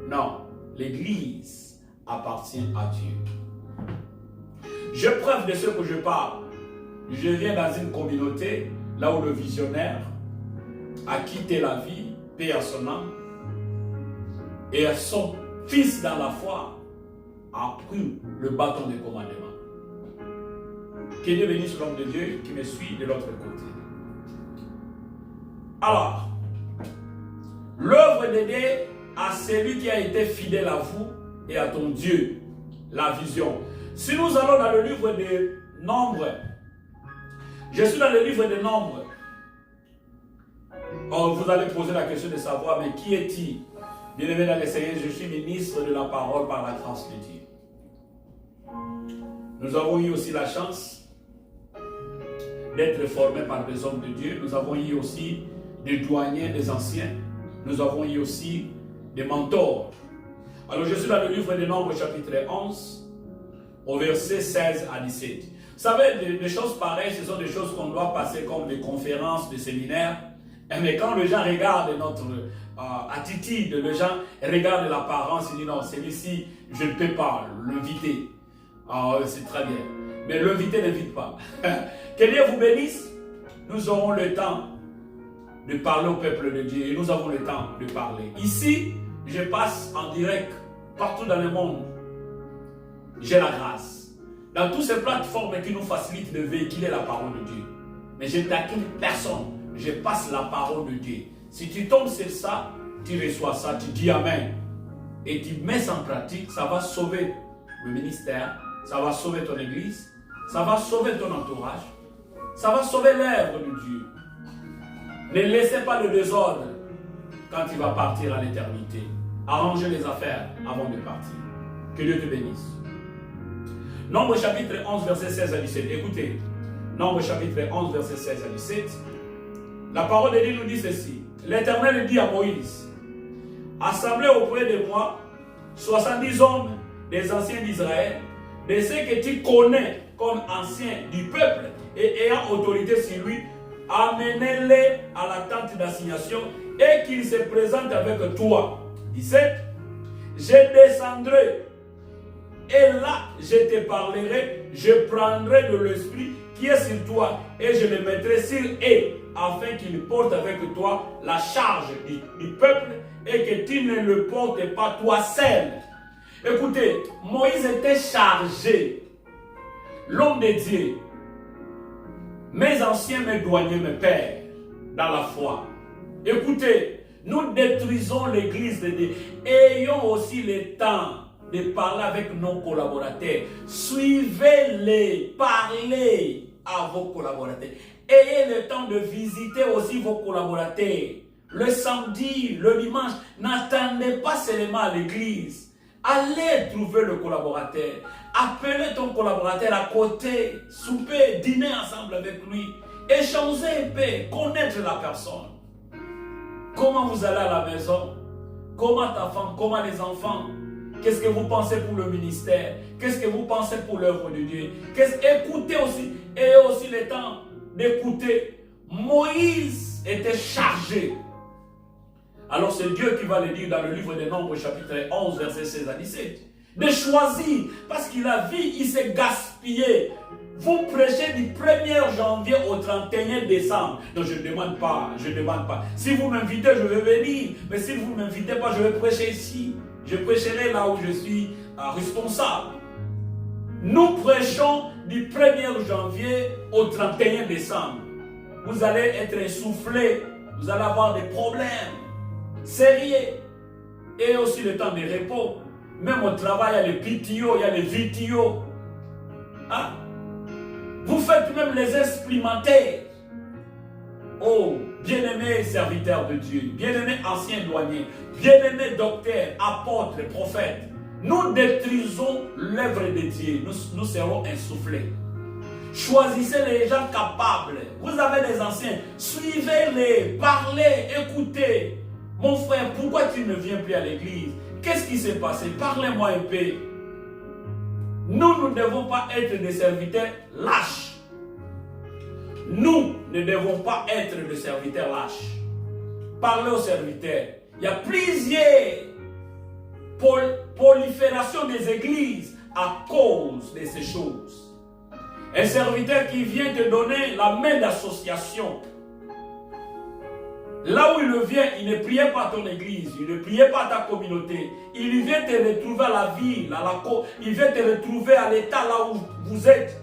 Non, l'église appartient à Dieu. Je preuve de ce que je parle. Je viens dans une communauté là où le visionnaire a quitté la vie, paix à son âme, et son fils dans la foi a pris le bâton de commandement. Que Dieu bénisse l'homme de Dieu qui me suit de l'autre côté. Alors, l'œuvre de Dieu à celui qui a été fidèle à vous et à ton Dieu, la vision. Si nous allons dans le livre des Nombres, je suis dans le livre des Nombres. Oh, vous allez poser la question de savoir, mais qui est-il? Bien-aimé dans le Seigneur, je suis ministre de la parole par la grâce de Dieu. Nous avons eu aussi la chance d'être formés par des hommes de Dieu. Nous avons eu aussi des douaniers, des anciens. Nous avons eu aussi des mentors. Alors je suis dans le livre des Nombres chapitre 11, au verset 16 à 17. Vous savez, des choses pareilles, ce sont des choses qu'on doit passer comme des conférences, des séminaires. Mais quand les gens regardent notre attitude, les gens regardent l'apparence, ils disent non, celui-ci, je ne peux pas l'inviter. Ah, c'est très bien. Mais l'inviter n'invite pas. Que Dieu vous bénisse. Nous aurons le temps de parler au peuple de Dieu. Et nous avons le temps de parler. Ici, je passe en direct partout dans le monde. J'ai la grâce. Dans toutes ces plateformes qui nous facilitent de véhiculer la parole de Dieu. Mais je ne taquine personne. Je passe la parole de Dieu. Si tu tombes sur ça, tu reçois ça, tu dis Amen. Et tu mets ça en pratique, ça va sauver le ministère, ça va sauver ton église, ça va sauver ton entourage. Ça va sauver l'œuvre de Dieu. Ne laissez pas le désordre quand il va partir à l'éternité. Arrangez les affaires avant de partir. Que Dieu te bénisse. Nombre chapitre 11, verset 16 à 17. Écoutez. Nombre chapitre 11, verset 16 à 17. La parole de Dieu nous dit ceci. L'Éternel dit à Moïse, assemblez auprès de moi 70 hommes des anciens d'Israël, de ceux que tu connais comme anciens du peuple et ayant autorité sur lui, amenez-les à la tente d'assignation et qu'ils se présentent avec toi. 17. Je descendrai et là je te parlerai, je prendrai de l'esprit qui est sur toi et je le mettrai sur eux afin qu'ils portent avec toi la charge du peuple et que tu ne le portes pas toi seul. Écoutez, Moïse était chargé, l'homme de Dieu. Mes anciens, mes douaniers, mes pères, dans la foi. Écoutez, nous détruisons l'église de Dieu. Ayons aussi le temps de parler avec nos collaborateurs. Suivez-les, parlez à vos collaborateurs. Ayez le temps de visiter aussi vos collaborateurs. Le samedi, le dimanche, n'attendez pas seulement à l'église. Allez trouver le collaborateur. Appelez ton collaborateur à côté. Souper, dîner ensemble avec lui. Échanger un peu, connaître la personne. Comment vous allez à la maison? Comment ta femme? Comment les enfants? Qu'est-ce que vous pensez pour le ministère? Qu'est-ce que vous pensez pour l'œuvre de Dieu? Écoutez aussi, et aussi le temps d'écouter. Moïse était chargé. Alors c'est Dieu qui va le dire dans le livre des Nombres, chapitre 11, verset 16 à 17. De choisir, parce qu'il a vu, il s'est gaspillé. Vous prêchez du 1er janvier au 31 décembre. Donc je ne demande pas, Si vous m'invitez, je vais venir. Mais si vous ne m'invitez pas, je vais prêcher ici. Je prêcherai là où je suis responsable. Nous prêchons du 1er janvier au 31 décembre. Vous allez être essoufflé. Vous allez avoir des problèmes sérieux. Et aussi le temps de repos. Même au travail, il y a les PTO, il y a les VTO. Hein? Vous faites même les expérimentaires. Oh, bien-aimés serviteurs de Dieu, bien-aimés anciens douaniers, bien-aimés docteurs, apôtres, prophètes, nous détruisons l'œuvre de Dieu, nous serons essoufflés. Choisissez les gens capables. Vous avez des anciens, suivez-les, parlez, écoutez. Mon frère, pourquoi tu ne viens plus à l'église? Qu'est-ce qui s'est passé? Parlez-moi un peu. Nous ne devons pas être des serviteurs lâches. Nous ne devons pas être des serviteurs lâches. Parlez aux serviteurs. Il y a plusieurs proliférations des églises à cause de ces choses. Un serviteur qui vient te donner la main d'association. Là où il vient, il ne priait pas ton église, il ne priait pas ta communauté. Il vient te retrouver à la ville, il vient te retrouver à l'état là où vous êtes.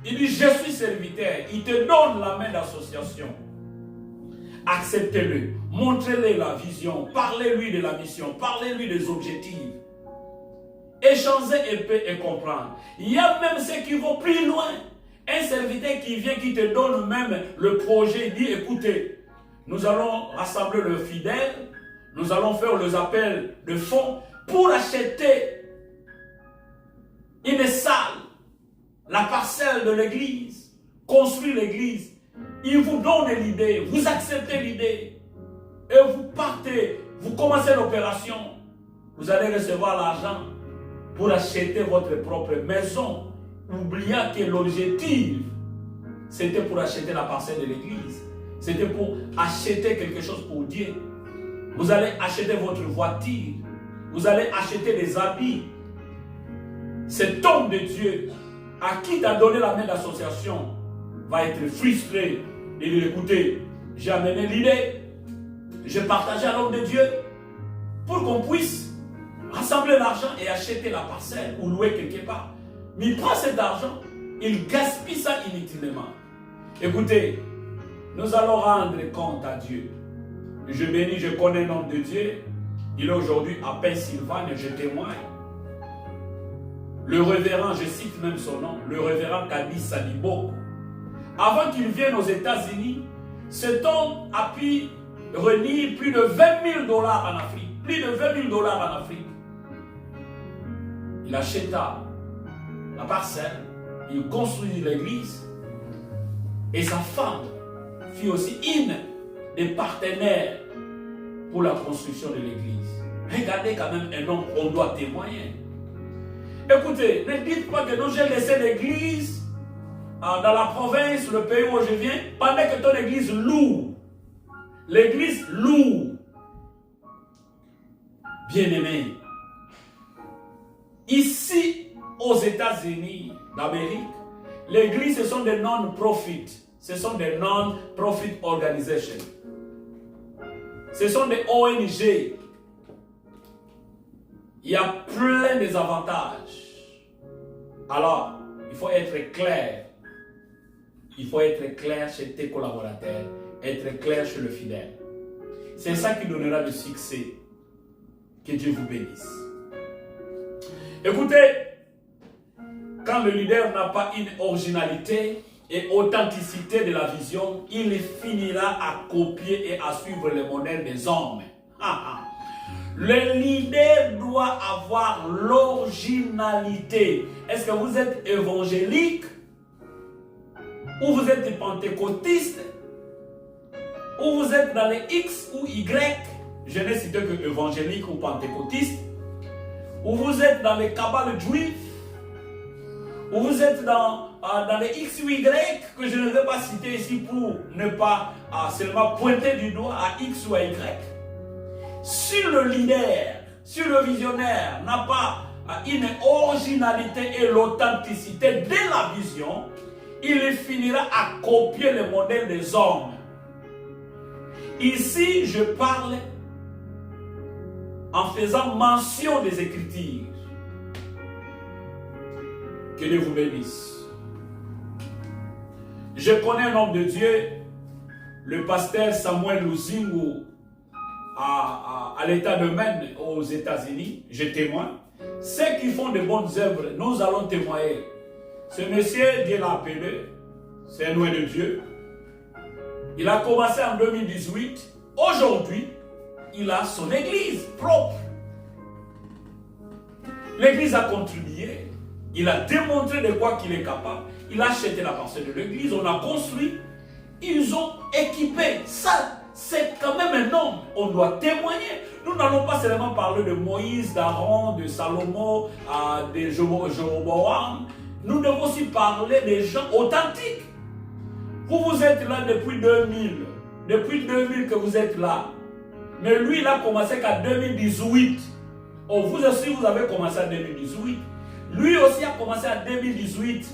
Il dit, je suis serviteur. Il te donne la main d'association. Acceptez-le, montrez-lui la vision, parlez-lui de la mission, parlez-lui des objectifs. Échangez et peut et comprendre. Il y a même ceux qui vont plus loin. Un serviteur qui vient, qui te donne même le projet, il dit, écoutez, nous allons rassembler le fidèle, nous allons faire les appels de fonds pour acheter une salle, la parcelle de l'église, construire l'église. Il vous donne l'idée, vous acceptez l'idée et vous partez, vous commencez l'opération. Vous allez recevoir l'argent pour acheter votre propre maison, oubliant que l'objectif, c'était pour acheter la parcelle de l'église. C'était pour acheter quelque chose pour Dieu. Vous allez acheter votre voiture. Vous allez acheter des habits. Cet homme de Dieu à qui tu as donné la main d'association va être frustré de lui écouter. J'ai amené l'idée. J'ai partagé à l'homme de Dieu pour qu'on puisse rassembler l'argent et acheter la parcelle ou louer quelque part. Mais il prend cet argent, il gaspille ça inutilement. Écoutez, nous allons rendre compte à Dieu. Je bénis, je connais un homme de Dieu. Il est aujourd'hui à Pennsylvanie, je témoigne. Le révérend, je cite même son nom, le révérend Kadis Saliboko, avant qu'il vienne aux États-Unis, cet homme a pu réunir plus de 20 000 $ en Afrique. Plus de 20 000 $ en Afrique. Il acheta la parcelle, il construisit l'église et sa femme fut aussi une des partenaires pour la construction de l'église. Regardez quand même un homme qu'on doit témoigner. Écoutez, ne dites pas que non, j'ai laissé l'église dans la province, le pays où je viens, pendant que ton église loue. L'église loue. Bien-aimé, ici aux États-Unis d'Amérique, l'église, ce sont des non-profit. Ce sont des non-profit organizations. Ce sont des ONG. Il y a plein des avantages. Alors, il faut être clair. Il faut être clair chez tes collaborateurs, être clair chez le fidèle. C'est ça qui donnera le succès. Que Dieu vous bénisse. Écoutez, quand le leader n'a pas une originalité et authenticité de la vision, il finira à copier et à suivre le modèle des hommes. Le leader doit avoir l'originalité. Est-ce que vous êtes évangélique ou vous êtes pentecôtiste ou vous êtes dans les X ou Y? Je n'ai cité que évangélique ou pentecôtiste. Ou vous êtes dans les kabbales juifs, ou vous êtes dans les X ou Y, que je ne vais pas citer ici pour ne pas seulement pointer du doigt à X ou à Y. Si le leader, si le visionnaire n'a pas une originalité et l'authenticité de la vision, il finira à copier le modèle des hommes. Ici, je parle en faisant mention des Écritures. Que Dieu vous bénisse. Je connais un homme de Dieu, le pasteur Samuel Luzingu, à l'état de Maine aux États-Unis. Je témoigne. Ceux qui font de bonnes œuvres, nous allons témoigner. Ce monsieur, Dieu l'a appelé, c'est un loin de Dieu. Il a commencé en 2018. Aujourd'hui, il a son église propre. L'église a contribué. Il a démontré de quoi qu'il est capable. Il a acheté la parcelle de l'église. On a construit. Ils ont équipé. Ça, c'est quand même un homme. On doit témoigner. Nous n'allons pas seulement parler de Moïse, d'Aaron, de Salomon, de Jéroboam. Nous devons aussi parler des gens authentiques. Vous êtes là depuis 2000. Depuis 2000 que vous êtes là. Mais lui, il a commencé qu'en 2018. Oh, vous aussi, vous avez commencé en 2018. Lui aussi a commencé en 2018.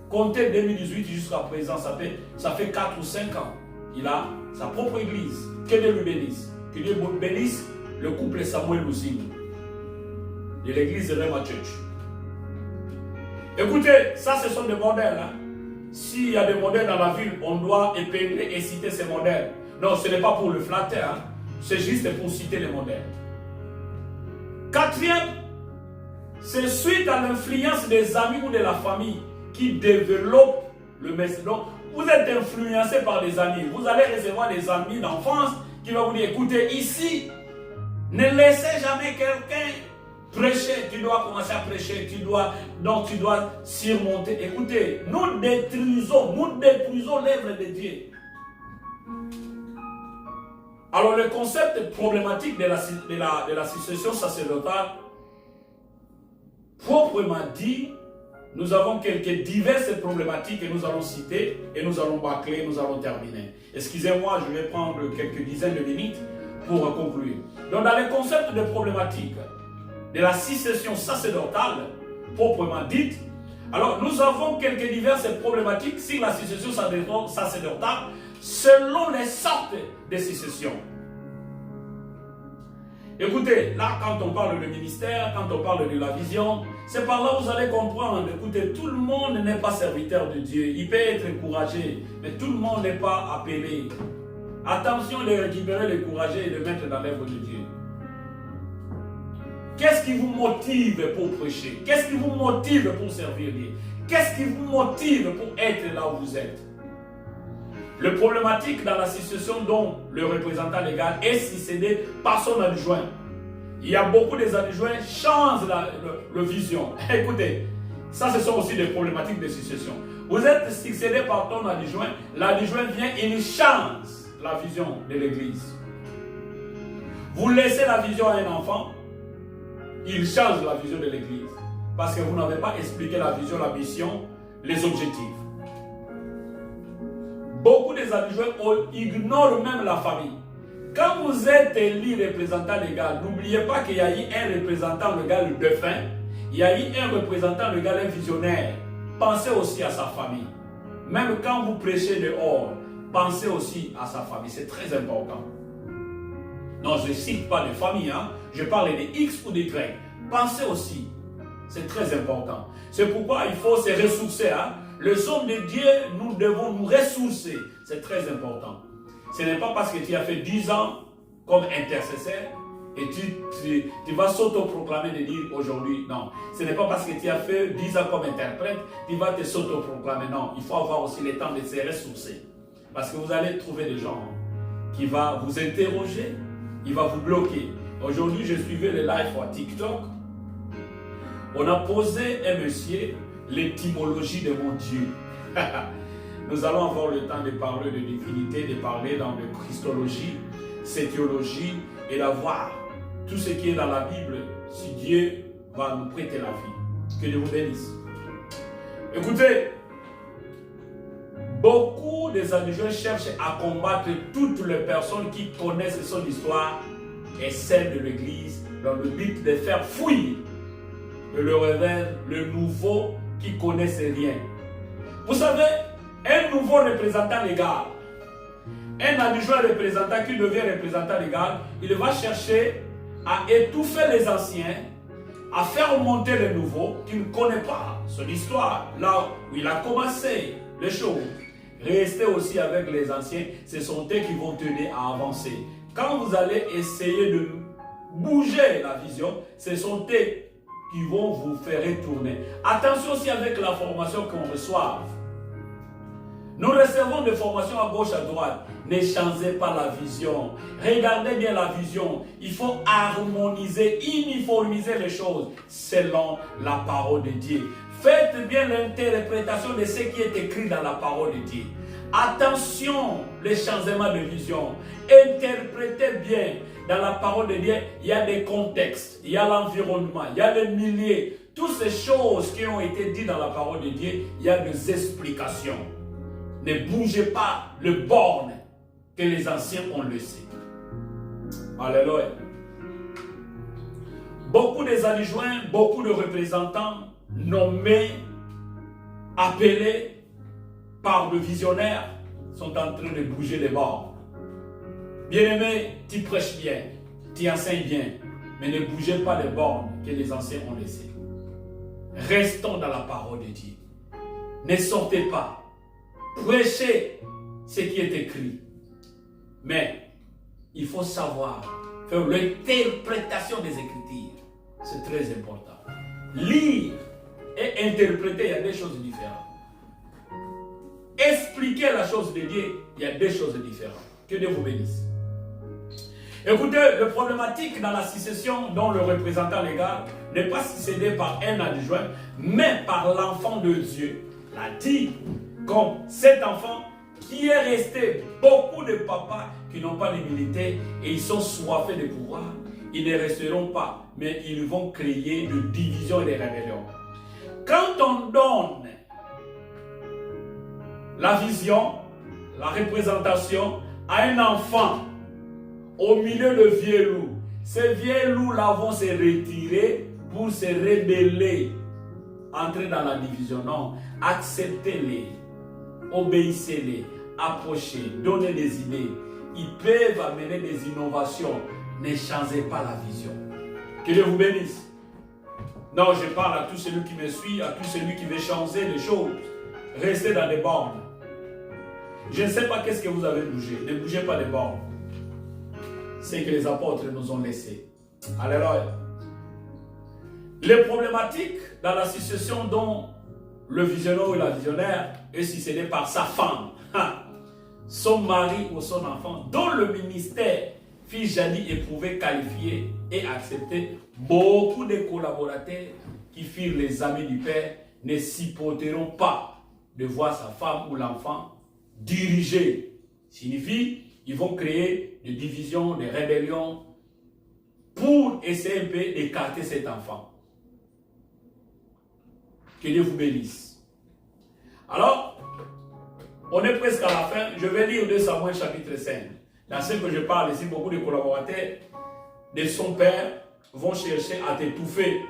Comptez 2018 jusqu'à présent, ça fait 4 ou 5 ans. Il a sa propre église. Que Dieu lui bénisse. Que Dieu bénisse le couple Samuel Luzingu de l'église de Rema Church. Écoutez, ça ce sont des modèles. Hein? S'il y a des modèles dans la ville, on doit épingler et citer ces modèles. Non, ce n'est pas pour le flatter. Hein? C'est juste pour citer les modèles. Quatrième, c'est suite à l'influence des amis ou de la famille qui développe le message. Donc, vous êtes influencé par des amis. Vous allez recevoir des amis d'enfance qui vont vous dire, écoutez, ici, ne laissez jamais quelqu'un prêcher. Tu dois commencer à prêcher. Tu dois surmonter. Écoutez, nous détruisons l'œuvre de Dieu. Alors, le concept problématique de la succession sacerdotale, proprement dit, nous avons quelques diverses problématiques que nous allons citer et nous allons bâcler, nous allons terminer. Excusez-moi, je vais prendre quelques dizaines de minutes pour conclure. Donc, dans le concept de problématique de la succession sacerdotale, proprement dite, alors nous avons quelques diverses problématiques sur la succession sacerdotale selon les sortes de succession. Écoutez, là, quand on parle de ministère, quand on parle de la vision, c'est par là que vous allez comprendre. Écoutez, tout le monde n'est pas serviteur de Dieu. Il peut être encouragé, mais tout le monde n'est pas appelé. Attention de récupérer les courageux et de mettre dans l'œuvre de Dieu. Qu'est-ce qui vous motive pour prêcher? Qu'est-ce qui vous motive pour servir Dieu? Qu'est-ce qui vous motive pour être là où vous êtes? Le problématique dans la situation dont le représentant légal est succédé par son adjoint. Il y a beaucoup des adjoints qui changent la vision. Écoutez, ça ce sont aussi des problématiques de succession. Vous êtes succédé par ton adjoint, l'adjoint vient et il change la vision de l'église. Vous laissez la vision à un enfant, il change la vision de l'église. Parce que vous n'avez pas expliqué la vision, la mission, les objectifs. Beaucoup des adjoints ignorent même la famille. Quand vous êtes élu représentant légal, n'oubliez pas qu'il y a eu un représentant légal défunt, il y a eu un représentant légal, un visionnaire. Pensez aussi à sa famille. Même quand vous prêchez dehors, pensez aussi à sa famille. C'est très important. Non, je ne cite pas les familles, hein. Je parle des X ou des Y. Pensez aussi. C'est très important. C'est pourquoi il faut se ressourcer. Hein. Le son de Dieu, nous devons nous ressourcer. C'est très important. Ce n'est pas parce que tu as fait 10 ans comme intercesseur et tu vas s'autoproclamer de dire aujourd'hui. Non. Ce n'est pas parce que tu as fait 10 ans comme interprète, tu vas te s'autoproclamer. Non. Il faut avoir aussi le temps de se ressourcer. Parce que vous allez trouver des gens qui vont vous interroger, ils vont vous bloquer. Aujourd'hui, je suivais le live sur TikTok. On a posé un monsieur l'étymologie de mon Dieu. Nous allons avoir le temps de parler de divinité, de parler dans de christologie, théologie et d'avoir tout ce qui est dans la Bible, si Dieu va nous prêter la vie. Que Dieu vous bénisse. Écoutez, beaucoup des adjoints cherchent à combattre toutes les personnes qui connaissent son histoire et celle de l'Église dans le but de faire fuir le révèle le nouveau qui ne connaissait rien. Vous savez, un nouveau représentant légal, un adjoint représentant qui devient représentant légal, il va chercher à étouffer les anciens, à faire monter les nouveaux qui ne connaissent pas son histoire, là où il a commencé les choses. Restez aussi avec les anciens, ce sont eux qui vont t'aider à avancer. Quand vous allez essayer de bouger la vision, ce sont eux qui vont vous faire retourner. Attention aussi avec la formation qu'on reçoit. Nous recevons des formations à gauche, à droite. Ne changez pas la vision. Regardez bien la vision. Il faut harmoniser, uniformiser les choses selon la parole de Dieu. Faites bien l'interprétation de ce qui est écrit dans la parole de Dieu. Attention, les changements de vision. Interprétez bien. Dans la parole de Dieu, il y a des contextes, il y a l'environnement, il y a les milliers. Toutes ces choses qui ont été dites dans la parole de Dieu, il y a des explications. Ne bougez pas le borne que les anciens ont laissé. Alléluia. Beaucoup des adjoints, beaucoup de représentants nommés, appelés par le visionnaire, sont en train de bouger les bornes. Bien-aimé, tu prêches bien, tu enseignes bien, mais ne bougez pas les bornes que les anciens ont laissées. Restons dans la parole de Dieu. Ne sortez pas. Prêchez ce qui est écrit. Mais il faut savoir faire l'interprétation des Écritures. C'est très important. Lire et interpréter, il y a des choses différentes. Expliquer la chose de Dieu, il y a des choses différentes. Que Dieu vous bénisse. Écoutez, la problématique dans la succession dont le représentant légal n'est pas succédé par un adjoint, mais par l'enfant de Dieu. L'a dit, comme cet enfant qui est resté, beaucoup de papas qui n'ont pas d'humilité et ils sont soifés de pouvoir, ils ne resteront pas, mais ils vont créer de division et de rébellion. Quand on donne la vision, la représentation à un enfant au milieu de vieux loups, ces vieux loups-là vont se retirer pour se rebeller, entrer dans la division. Non, acceptez-les, obéissez-les, approchez, donnez des idées. Ils peuvent amener des innovations. Ne changez pas la vision. Que Dieu vous bénisse. Non, je parle à tout celui qui me suit, à tout celui qui veut changer les choses. Restez dans les bornes. Je ne sais pas qu'est-ce que vous avez bougé. Ne bougez pas les bornes. C'est que les apôtres nous ont laissé. Alléluia. Les problématiques dans la succession dont le visionnaire ou la visionnaire est succédé par sa femme. son mari ou son enfant, dont le ministère fut jadis éprouvé, qualifié et accepté, beaucoup de collaborateurs qui furent les amis du Père ne supporteront pas de voir sa femme ou l'enfant diriger. Signifie, ils vont créer des divisions, des rébellions pour essayer un peu d'écarter cet enfant. Que Dieu vous bénisse. Alors, on est presque à la fin. Je vais lire 2 Samuel chapitre 5. Dans ce que je parle ici, beaucoup de collaborateurs de son père vont chercher à t'étouffer.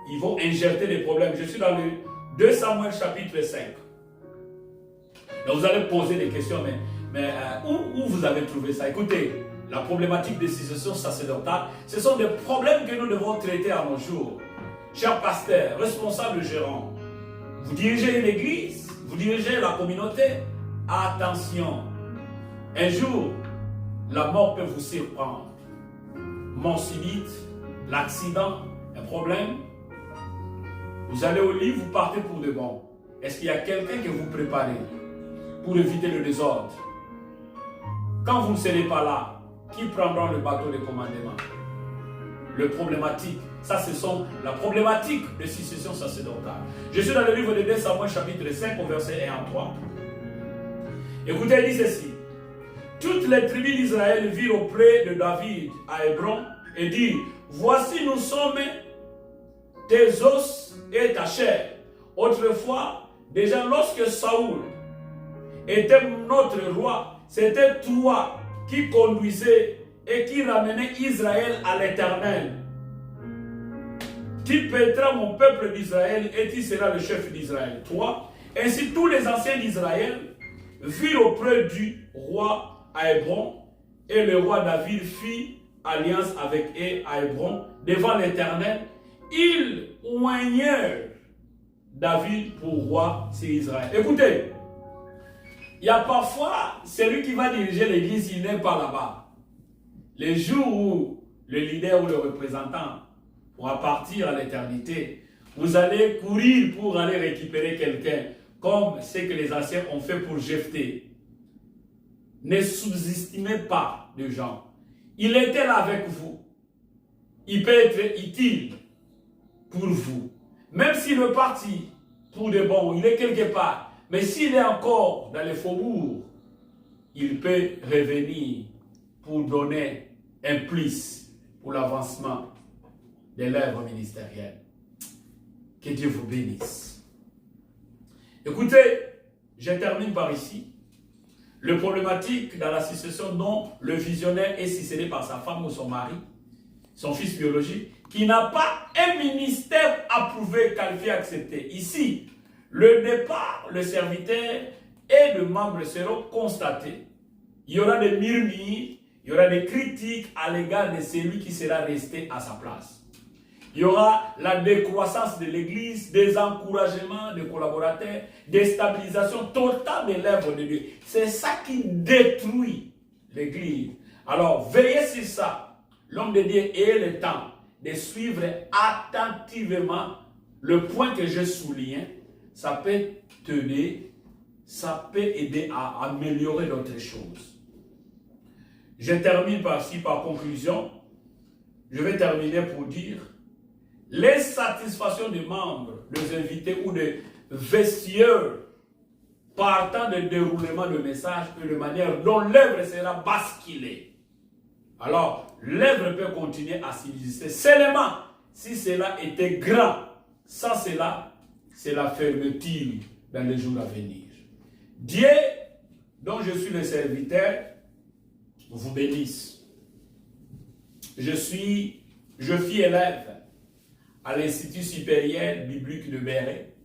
Ils vont injecter des problèmes. Je suis dans le 2 Samuel chapitre 5. Donc vous allez poser des questions, mais où vous avez trouvé ça? Écoutez, la problématique des successions sacerdotales, ce sont des problèmes que nous devons traiter à nos jours. Chers pasteurs, responsables gérants, vous dirigez une église, vous dirigez la communauté, attention, un jour, la mort peut vous surprendre. Mort subite, l'accident, un problème. Vous allez au lit, vous partez pour de bon. Est-ce qu'il y a quelqu'un que vous préparez pour éviter le désordre? Quand vous ne serez pas là, qui prendra le bateau de commandement? Le problématique, ça ce sont la problématique de succession sacerdotale. Je suis dans le livre de 2 Samuel chapitre 5 au verset 1 à 3. Écoutez, il dit ceci. Toutes les tribus d'Israël virent auprès de David à Hébron et dirent, voici nous sommes tes os et ta chair. Autrefois, déjà lorsque Saoul était notre roi, c'était toi qui conduisais et qui ramenait Israël à l'Éternel. Tu paîtras mon peuple d'Israël et tu seras le chef d'Israël. Toi, ainsi tous les anciens d'Israël virent auprès du roi à Hébron, et le roi David fit alliance avec eux à Hébron devant l'Éternel. Ils oignèrent David pour roi sur Israël. Écoutez, il y a parfois celui qui va diriger l'église, il n'est pas là-bas. Les jours où le leader ou le représentant pourra partir à l'éternité, vous allez courir pour aller récupérer quelqu'un, comme ce que les anciens ont fait pour Jephthé. Ne sous-estimez pas de gens. Il était là avec vous. Il peut être utile pour vous. Même s'il est parti pour de bon, il est quelque part. Mais s'il est encore dans les faubourgs, il peut revenir pour donner un plus pour l'avancement de l'œuvre ministérielle. Que Dieu vous bénisse. Écoutez, je termine par ici. Le problématique dans la succession dont le visionnaire est succédé par sa femme ou son mari, son fils biologique, qui n'a pas un ministère approuvé, qualifié, accepté. Ici, le départ, le serviteur et le membre seront constatés. Il y aura des murmures, il y aura des critiques à l'égard de celui qui sera resté à sa place. Il y aura la décroissance de l'église, des encouragements des collaborateurs, déstabilisation totale de l'œuvre de Dieu. C'est ça qui détruit l'église. Alors, veillez sur ça. L'homme de Dieu ait le temps de suivre attentivement le point que je souligne. Ça peut t'aider, ça peut aider à améliorer d'autres choses. Je termine par conclusion. Je vais terminer pour dire les satisfactions des membres, des invités ou des vestiaires partant du déroulement de message et de manière dont l'œuvre sera basculée. Alors, l'œuvre peut continuer à subsister seulement si cela était grand. Sans cela, c'est la fermeture dans les jours à venir. Dieu, dont je suis le serviteur, vous bénisse. Je fis élève à l'Institut supérieur biblique de Béret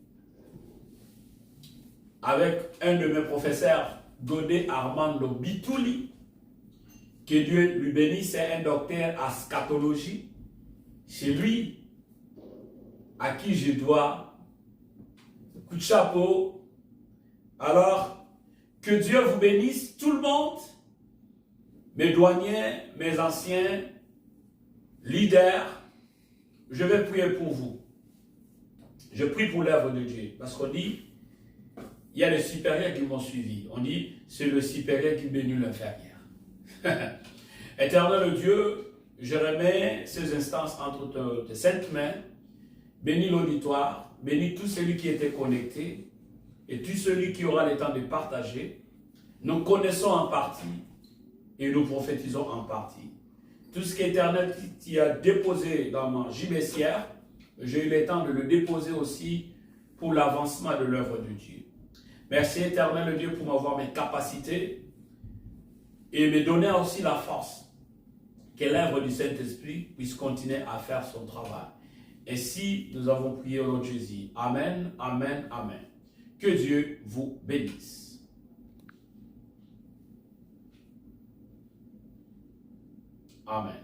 avec un de mes professeurs, Godé Armando Bitouli, que Dieu lui bénisse, c'est un docteur en scatologie. C'est lui à qui je dois coup de chapeau. Alors, que Dieu vous bénisse, tout le monde, mes douaniers, mes anciens leaders. Je vais prier pour vous. Je prie pour l'œuvre de Dieu. Parce qu'on dit, il y a les supérieurs qui m'ont suivi. On dit, c'est le supérieur qui bénit l'inférieur. Éternel Dieu, je remets ces instances entre tes saintes mains. Bénis l'auditoire, bénis tout celui qui était connecté et tout celui qui aura le temps de partager. Nous connaissons en partie et nous prophétisons en partie. Tout ce qu'Éternel qui a déposé dans ma gibecière, j'ai eu le temps de le déposer aussi pour l'avancement de l'œuvre de Dieu. Merci Éternel Dieu pour m'avoir mes capacités et me donner aussi la force que l'œuvre du Saint-Esprit puisse continuer à faire son travail. Ainsi, nous avons prié au nom de Jésus. Amen, amen, amen. Que Dieu vous bénisse. Amen.